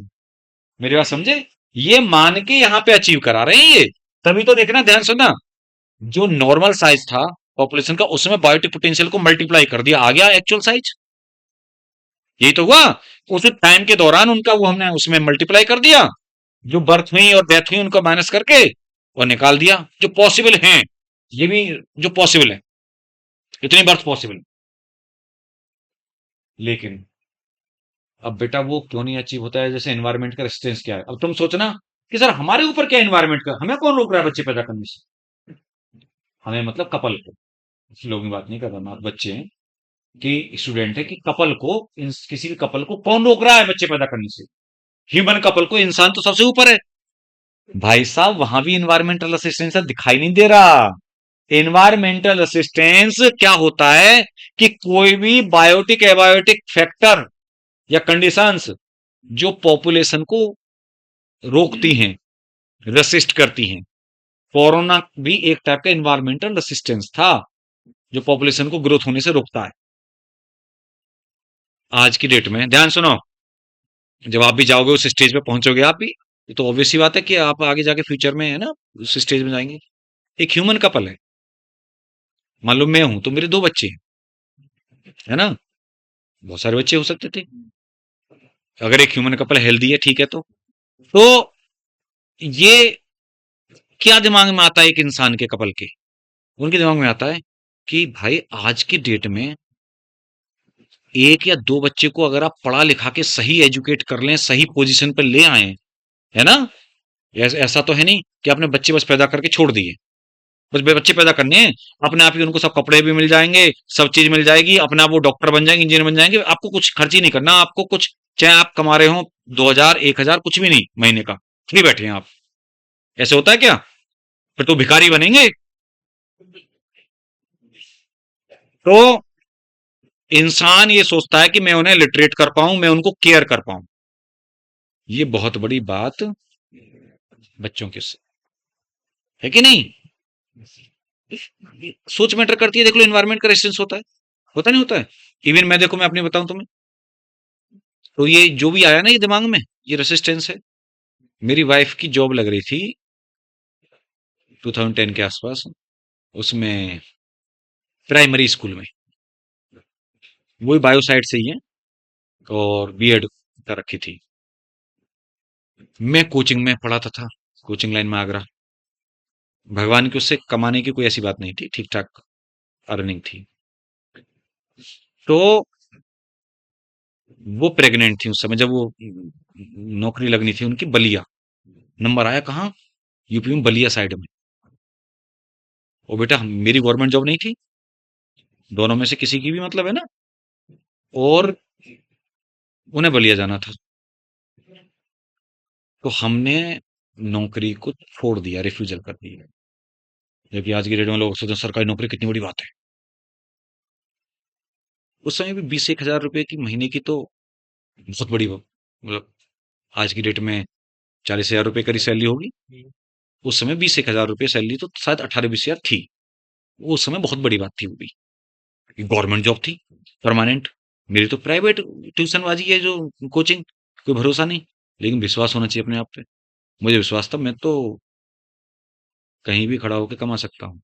[SPEAKER 1] मेरी बात समझे? ये मान के यहां पे अचीव करा रहे हैं ये। तभी तो देखना, ध्यान सुनना, जो नॉर्मल साइज था पॉपुलेशन का, उसमें बायोटिक पोटेंशियल को मल्टीप्लाई कर दिया, आ गया एक्चुअल साइज। यही तो हुआ। उस टाइम के दौरान उनका वो हमने उसमें मल्टीप्लाई कर दिया, जो बर्थ हुई और डेथ हुई उनको माइनस करके और निकाल दिया जो पॉसिबल हैं। ये भी जो पॉसिबल है, इतनी बर्थ पॉसिबल। लेकिन अब बेटा वो क्यों नहीं अचीव होता है? जैसे एनवायरमेंट का रेजिस्टेंस क्या है? अब तुम सोचना कि सर हमारे ऊपर क्या एनवायरमेंट का, हमें कौन रोक रहा है बच्चे पैदा करने से? हमें मतलब कपल को, किसी लोगों की बात नहीं कर रहा मैं, बच्चे हैं कि स्टूडेंट है कि कपल को, किसी भी कपल को कौन रोक रहा है बच्चे पैदा करने से? ह्यूमन कपल को। इंसान तो सबसे ऊपर है भाई साहब, वहां भी इन्वायरमेंटल असिस्टेंस दिखाई नहीं दे रहा। इन्वायरमेंटल असिस्टेंस क्या होता है कि कोई भी बायोटिक एबायोटिक फैक्टर या कंडीशंस जो पॉपुलेशन को रोकती हैं, रेसिस्ट करती हैं। कोरोना भी एक टाइप का इन्वायरमेंटल रेसिस्टेंस था, जो पॉपुलेशन को ग्रोथ होने से रोकता है। आज की डेट में ध्यान सुनो, जब आप भी जाओगे उस स्टेज पे पहुंचोगे आप भी, ये तो ऑब्वियस सी बात है कि आप आगे जाके फ्यूचर में है ना उस स्टेज में जाएंगे। एक ह्यूमन कपल है, मान लो मैं हूं तो मेरे 2 बच्चे हैं, है ना, बहुत सारे बच्चे हो सकते थे अगर एक ह्यूमन कपल हेल्दी है, ठीक है। तो ये क्या दिमाग में आता है एक इंसान के कपल के? उनके दिमाग में आता है कि भाई आज की डेट में 1 या 2 बच्चे को अगर आप पढ़ा लिखा के सही एजुकेट कर लें, सही पोजीशन पर ले आए, है ना, ऐसा तो है नहीं कि आपने बच्चे बस पैदा करके छोड़ दिए। बस बच्चे पैदा करने हैं, अपने आप ही उनको सब कपड़े भी मिल जाएंगे, सब चीज मिल जाएगी, अपने आप वो डॉक्टर बन जाएंगे, इंजीनियर बन जाएंगे, आपको कुछ खर्च ही नहीं करना। आपको कुछ, चाहे आप कमा रहे हो 2,000 1,000 कुछ भी नहीं महीने का, फ्री बैठे हैं आप। ऐसे होता है क्या? फिर तो भिखारी बनेंगे। तो इंसान ये सोचता है कि मैं उन्हें लिटरेट कर पाऊं, मैं उनको केयर कर पाऊं। ये बहुत बड़ी बात बच्चों के से है कि नहीं? सोच मैटर करती है। देख लो एनवायरमेंट का रेजिस्टेंस होता नहीं होता है। इवन मैं देखो, मैं अपनी बताऊं तुम्हें, तो ये जो भी आया ना ये दिमाग में, ये रेसिस्टेंस है। मेरी वाइफ की जॉब लग रही थी 2010 के आसपास, उसमें प्राइमरी स्कूल में, वही बायो साइड से ही है, और बीएड कर रखी थी। मैं कोचिंग में पढ़ाता था, कोचिंग लाइन में आगरा। भगवान की उससे कमाने की कोई ऐसी बात नहीं थी, ठीक ठाक अर्निंग थी। तो वो प्रेग्नेंट थी उस समय, जब वो नौकरी लगनी थी उनकी बलिया। नंबर आया कहाँ? यूपी में बलिया साइड में। और बेटा मेरी गवर्नमेंट जॉब नहीं थी, दोनों में से किसी की भी मतलब है ना, और उन्हें बलिया जाना था। तो हमने नौकरी को छोड़ दिया, रिफ्यूजल कर दिया। जबकि आज की डेट में लोग सोचते हैं सरकारी नौकरी कितनी बड़ी बात है। उस समय भी 20-1 हजार रुपए की महीने की तो बहुत बड़ी मतलब, आज की डेट में 40,000 रुपए करी सैलरी होगी। उस समय 20-1 हजार रुपए सैलरी तो शायद 18-20 हजार थी। वो उस समय बहुत बड़ी बात थी वो भी। गवर्नमेंट जॉब थी परमानेंट। मेरी तो प्राइवेट ट्यूशन बाजी है जो कोचिंग, कोई भरोसा नहीं। लेकिन विश्वास होना चाहिए अपने आप पे। मुझे विश्वास था मैं तो कहीं भी खड़ा होकर कमा सकता हूँ,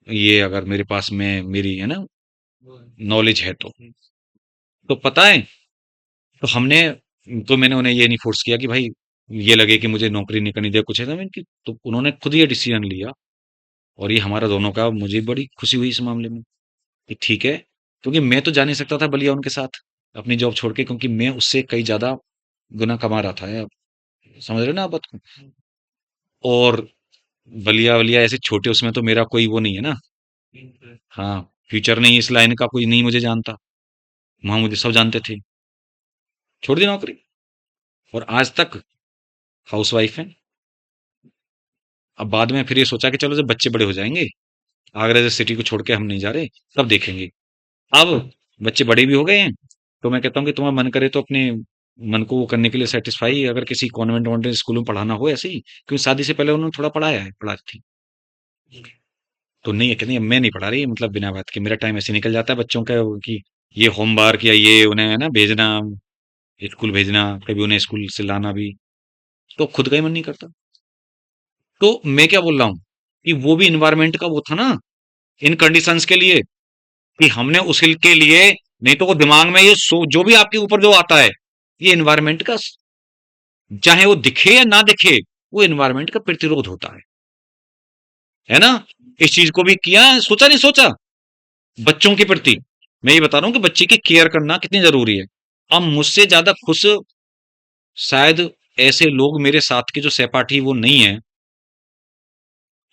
[SPEAKER 1] ये अगर मेरे पास में मेरी है ना नॉलेज है तो पता है। तो हमने, तो मैंने उन्हें ये नहीं फोर्स किया कि भाई ये लगे कि मुझे नौकरी नहीं करनी दे कुछ ऐसा, मैंने तो उन्होंने खुद ये डिसीजन लिया। और ये हमारा दोनों का, मुझे बड़ी खुशी हुई इस मामले में कि ठीक है। क्योंकि मैं तो जा नहीं सकता था बलिया उनके साथ अपनी जॉब छोड़ के, क्योंकि मैं उससे कई ज्यादा गुना कमा रहा था। समझ रहे हो ना आप बात को? और बलिया वलिया ऐसे छोटे, उसमें तो मेरा कोई वो नहीं है ना। हाँ, फ्यूचर नहीं, इस लाइन का कोई नहीं मुझे जानता। वहां मुझे सब जानते थे। छोड़ दी नौकरी, और आज तक हाउस वाइफ है। अब बाद में फिर ये सोचा कि चलो जब बच्चे बड़े हो जाएंगे, आगरा जैसे सिटी को छोड़ के हम नहीं जा रहे, तब देखेंगे। अब बच्चे बड़े भी हो गए हैं, तो मैं कहता हूँ कि तुम्हारा मन करे तो अपने मन को वो करने के लिए सेटिस्फाई, अगर किसी कॉन्वेंट वॉन्वेंट स्कूल में पढ़ाना हो ऐसे ही, क्योंकि शादी से पहले उन्होंने थोड़ा पढ़ाया है, पढ़ाती थी। तो नहीं है कि नहीं मैं नहीं पढ़ा रही, मतलब बिना बात के मेरा टाइम ऐसे निकल जाता है बच्चों का, कि ये होमवर्क या ये उन्हें है ना भेजना, स्कूल भेजना, कभी उन्हें स्कूल से लाना भी, तो खुद का ही मन नहीं करता। तो मैं क्या बोल रहा हूँ कि वो भी इन्वायरमेंट का वो था ना, इन कंडीशंस के लिए, कि हमने उस हिल के लिए, नहीं तो वो दिमाग में ये जो भी आपके ऊपर जो आता है, ये इन्वायरमेंट का, चाहे वो दिखे या ना दिखे, वो इन्वायरमेंट का प्रतिरोध होता है ना। इस चीज को भी किया, सोचा नहीं सोचा, बच्चों के प्रति मैं ये बता रहा हूं कि बच्चे की केयर करना कितनी जरूरी है। अब मुझसे ज्यादा खुश शायद ऐसे लोग मेरे साथ के जो सहपाठी वो नहीं है,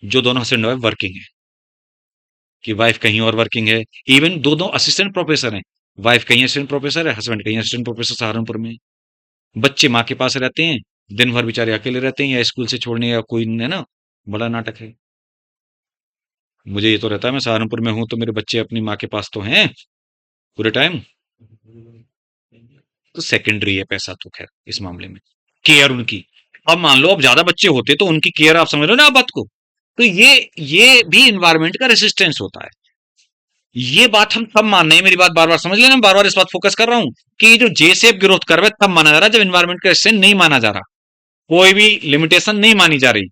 [SPEAKER 1] जो दोनों हस्बैंड वाइफ वर्किंग है, कि वाइफ कहीं और वर्किंग है। इवन दो दो असिस्टेंट प्रोफेसर हैं, वाइफ कहीं असिस्टेंट प्रोफेसर है, हस्बैंड कहीं असिस्टेंट प्रोफेसर सहारनपुर में। बच्चे माँ के पास रहते हैं, दिन भर बेचारे अकेले रहते हैं, या स्कूल से छोड़ने या कोई है ना, बड़ा नाटक है। मुझे ये तो रहता है मैं सहारनपुर में हूं तो मेरे बच्चे अपनी माँ के पास तो हैं पूरे टाइम। तो सेकेंडरी है पैसा तो, खैर इस मामले में केयर उनकी। अब मान लो अब ज्यादा बच्चे होते तो उनकी केयर, आप समझ रहे हो ना आप बात को। तो ये भी इन्वायरमेंट का रेसिस्टेंस होता है। ये बात हम तब मान रहे हैं, मेरी बात बार बार समझ लेना, बार बार इस बात फोकस कर रहा हूं कि ये जो जे सेप ग्रोथ कर रहा है तब माना जा रहा है जब इन्वायरमेंट का रेसिस्टेंस नहीं माना जा रहा, कोई भी लिमिटेशन नहीं मानी जा रही।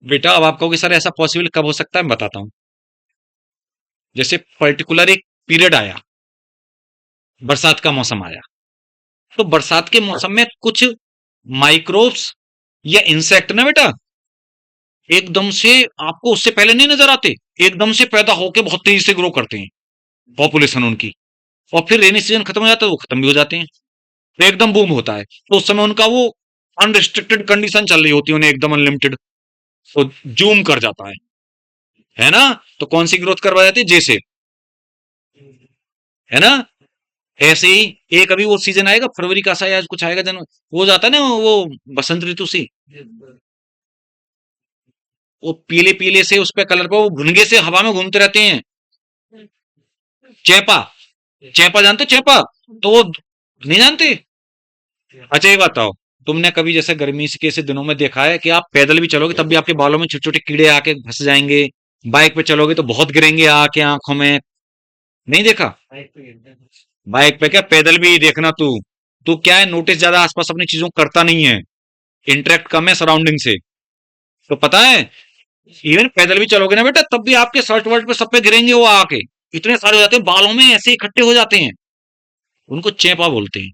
[SPEAKER 1] बेटा अब आप कहोगे सर ऐसा पॉसिबल कब हो सकता है, मैं बताता हूं। जैसे पर्टिकुलर एक पीरियड आया, बरसात का मौसम आया, तो बरसात के मौसम में कुछ माइक्रोब्स या इंसेक्ट ना बेटा, एकदम से आपको उससे पहले नहीं नजर आते, एकदम से पैदा होकर बहुत तेजी से ग्रो करते हैं पॉपुलेशन उनकी, और फिर रेनी सीजन खत्म हो जाता है वो खत्म भी हो जाते हैं, तो एकदम बूम होता है। तो उस समय उनका वो अनरिस्ट्रिक्टेड कंडीशन चल रही होती है, उन्हें एकदम अनलिमिटेड, तो जूम कर जाता है ना। तो कौन सी ग्रोथ करवा जाती है, जैसे, है ना। ऐसे ही एक अभी वो सीजन आएगा फरवरी का सा या कुछ आएगा जन, वो जाता है ना वो बसंत ऋतु से, वो पीले पीले से उस पे कलर पे वो भुनगे से हवा में घूमते रहते हैं। चेपा, चेपा जानते हो चेपा? तो वो नहीं जानते? अच्छा ये बताओ, तुमने कभी जैसे गर्मी के ऐसे दिनों में देखा है कि आप पैदल भी चलोगे तब भी आपके बालों में छोटे छोटे कीड़े आके फंस जाएंगे? बाइक पे चलोगे तो बहुत गिरेंगे आके आंखों में। नहीं देखा? बाइक पे क्या, पैदल भी देखना तू। तू क्या है, नोटिस ज्यादा आसपास अपनी चीजों को करता नहीं है, इंटरेक्ट कम है सराउंडिंग से। तो पता है, इवन पैदल भी चलोगे ना बेटा तब भी आपके शर्ट वर्ट पे सब पे गिरेंगे वो आके। इतने सारे हो जाते हैं बालों में, ऐसे इकट्ठे हो जाते हैं। उनको चेपा बोलते हैं।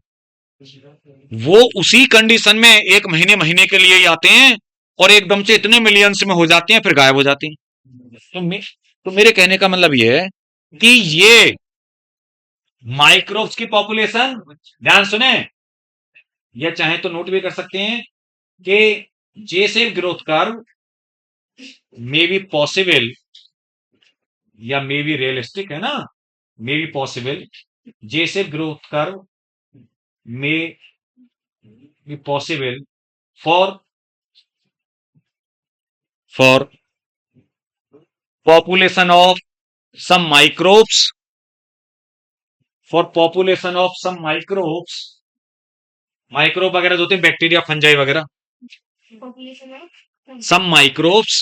[SPEAKER 1] वो उसी कंडीशन में एक महीने महीने के लिए ही आते हैं और एकदम से इतने मिलियंस में हो जाते हैं, फिर गायब हो जाते हैं। तो मेरे कहने का मतलब ये है कि ये माइक्रोब्स की पॉपुलेशन, ध्यान सुने, या चाहे तो नोट भी कर सकते हैं कि जे shape growth curve may be possible या मे बी रियलिस्टिक, है ना, may be possible, J shape growth curve may be possible for population of some microbes, for population of some microbes, microbe वगैरह जो होते हैं बैक्टीरिया फंजाई वगैरह, some microbes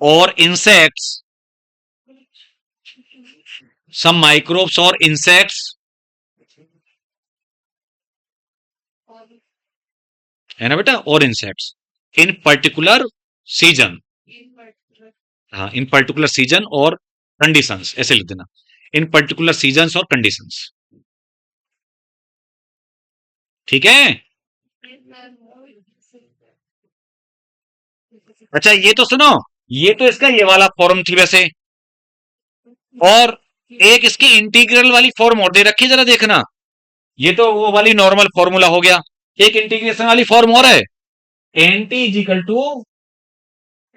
[SPEAKER 1] or insects, some microbes or insects, है ना बेटा, और इंसेक्ट्स इन पर्टिकुलर सीजन, हाँ इन पर्टिकुलर सीजन और कंडीशंस, ऐसे लिख देना, इन पर्टिकुलर सीजन्स और कंडीशंस। ठीक है? अच्छा ये तो सुनो, ये तो इसका ये वाला फॉर्म थी वैसे, और एक इसकी इंटीग्रल वाली फॉर्म और दे रखी है, जरा देखना। ये तो वो वाली नॉर्मल फॉर्मूला हो गया, एक इंटीग्रेशन वाली फॉर्म और है, N T is equal to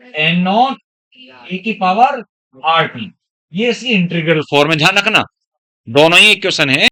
[SPEAKER 1] N naught e की पावर आर टी। ये इसकी इंटीग्रल फॉर्म है, ध्यान रखना, दोनों ही इक्वेशन है।